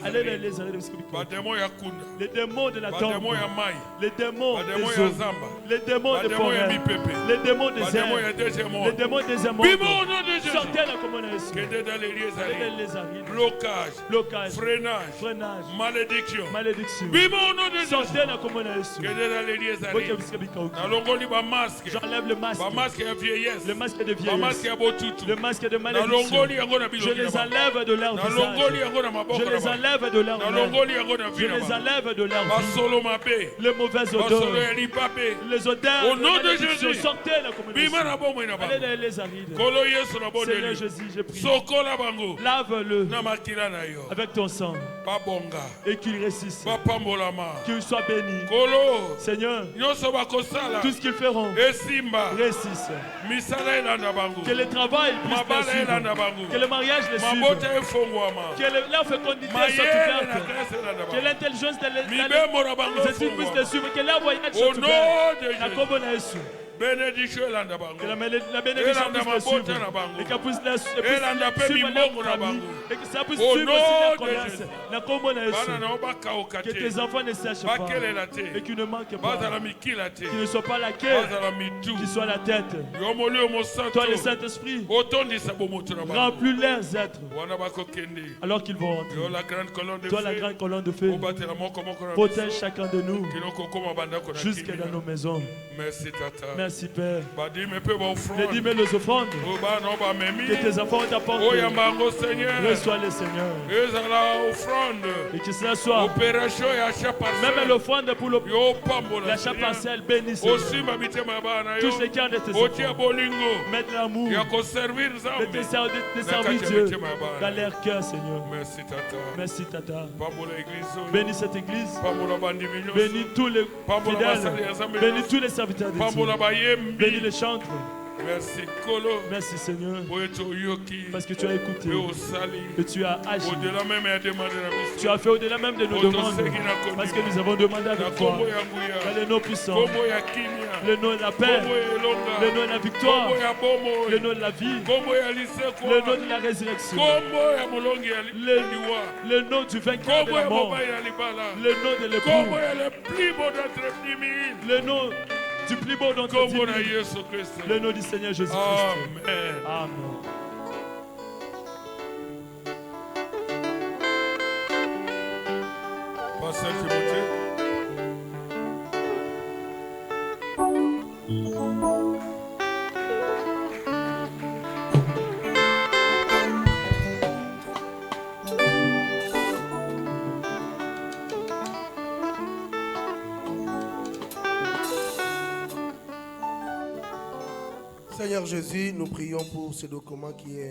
Allez dans les arides. Les démons de la tombe. Les démons des eaux. Les démons de forêt. Les démons des airs. Les démons des amours. Vive au nom de Jésus. Sortez la communauté. Allez dans les arides. Blocage. Freinage. Malédiction. Vive au nom de Jésus. Sortez la communauté. J'enlève le masque. Le masque de vieillesse. Le masque de malédiction. Je les enlève de leur visage. Je les enlève de leur visage. Je les enlève de leur vie. Les mauvaises odeurs. Les odeurs. Au nom de Jésus. Sortez la communauté. Allez dans les arides. Seigneur Jésus, je prie. Lave-le avec ton sang. Et qu'il résiste. Qu'il soit béni. Seigneur, tout ce qu'ils feront réussisse. Que le travail puisse les suivre. Que le mariage les suive. Que leur fécondité soit ouverte. Que l'intelligence des esprits puisse les suivre. Que leur voyage soit ouvert. La combinaison. Que la bénédiction puisse les suivre. Et qu'elle puisse les suivre leur famille. Et que ça puisse suivre aussi leur commerce. La combinaison. Que tes enfants ne sèchent pas. Et qu'ils ne manquent pas. Qu'ils ne soient pas la queue. Qu'ils soient la tête. Toi le Saint-Esprit. Remplis leurs êtres. Alors qu'ils vont rentrer. Toi la grande colonne de feu. Protège chacun de nous. Jusqu'à dans nos maisons. Merci Père. Les dîmes et les offrandes que tes enfants ont apporté. Reçois les Seigneurs. Et que cela soit même l'offrande pour l'achat partiel bénisse. Touche les cœurs de tes enfants. Mets de l'amour de tes services Dieu dans leur cœur Seigneur. Merci Tata. Bénis cette église. Bénis tous les fidèles. Bénis tous les serviteurs de Dieu. Bénis les chantres. Merci Kolo. Merci Seigneur. Parce que tu as écouté. Et tu as agi. Tu as fait au-delà même de nos demandes. Parce que nous avons demandé avec toi. Dans le nom puissant. Le nom de la paix. Le nom de la victoire. Le nom de la vie. Le nom de la résurrection. Le nom du vainqueur de la mort. Le nom de l'époux. Le nom du plus beau dans ton nom. Le nom du Seigneur Jésus-Christ. Amen. Amen. Pasteur Timothée. Seigneur Jésus, nous prions pour ce document qui est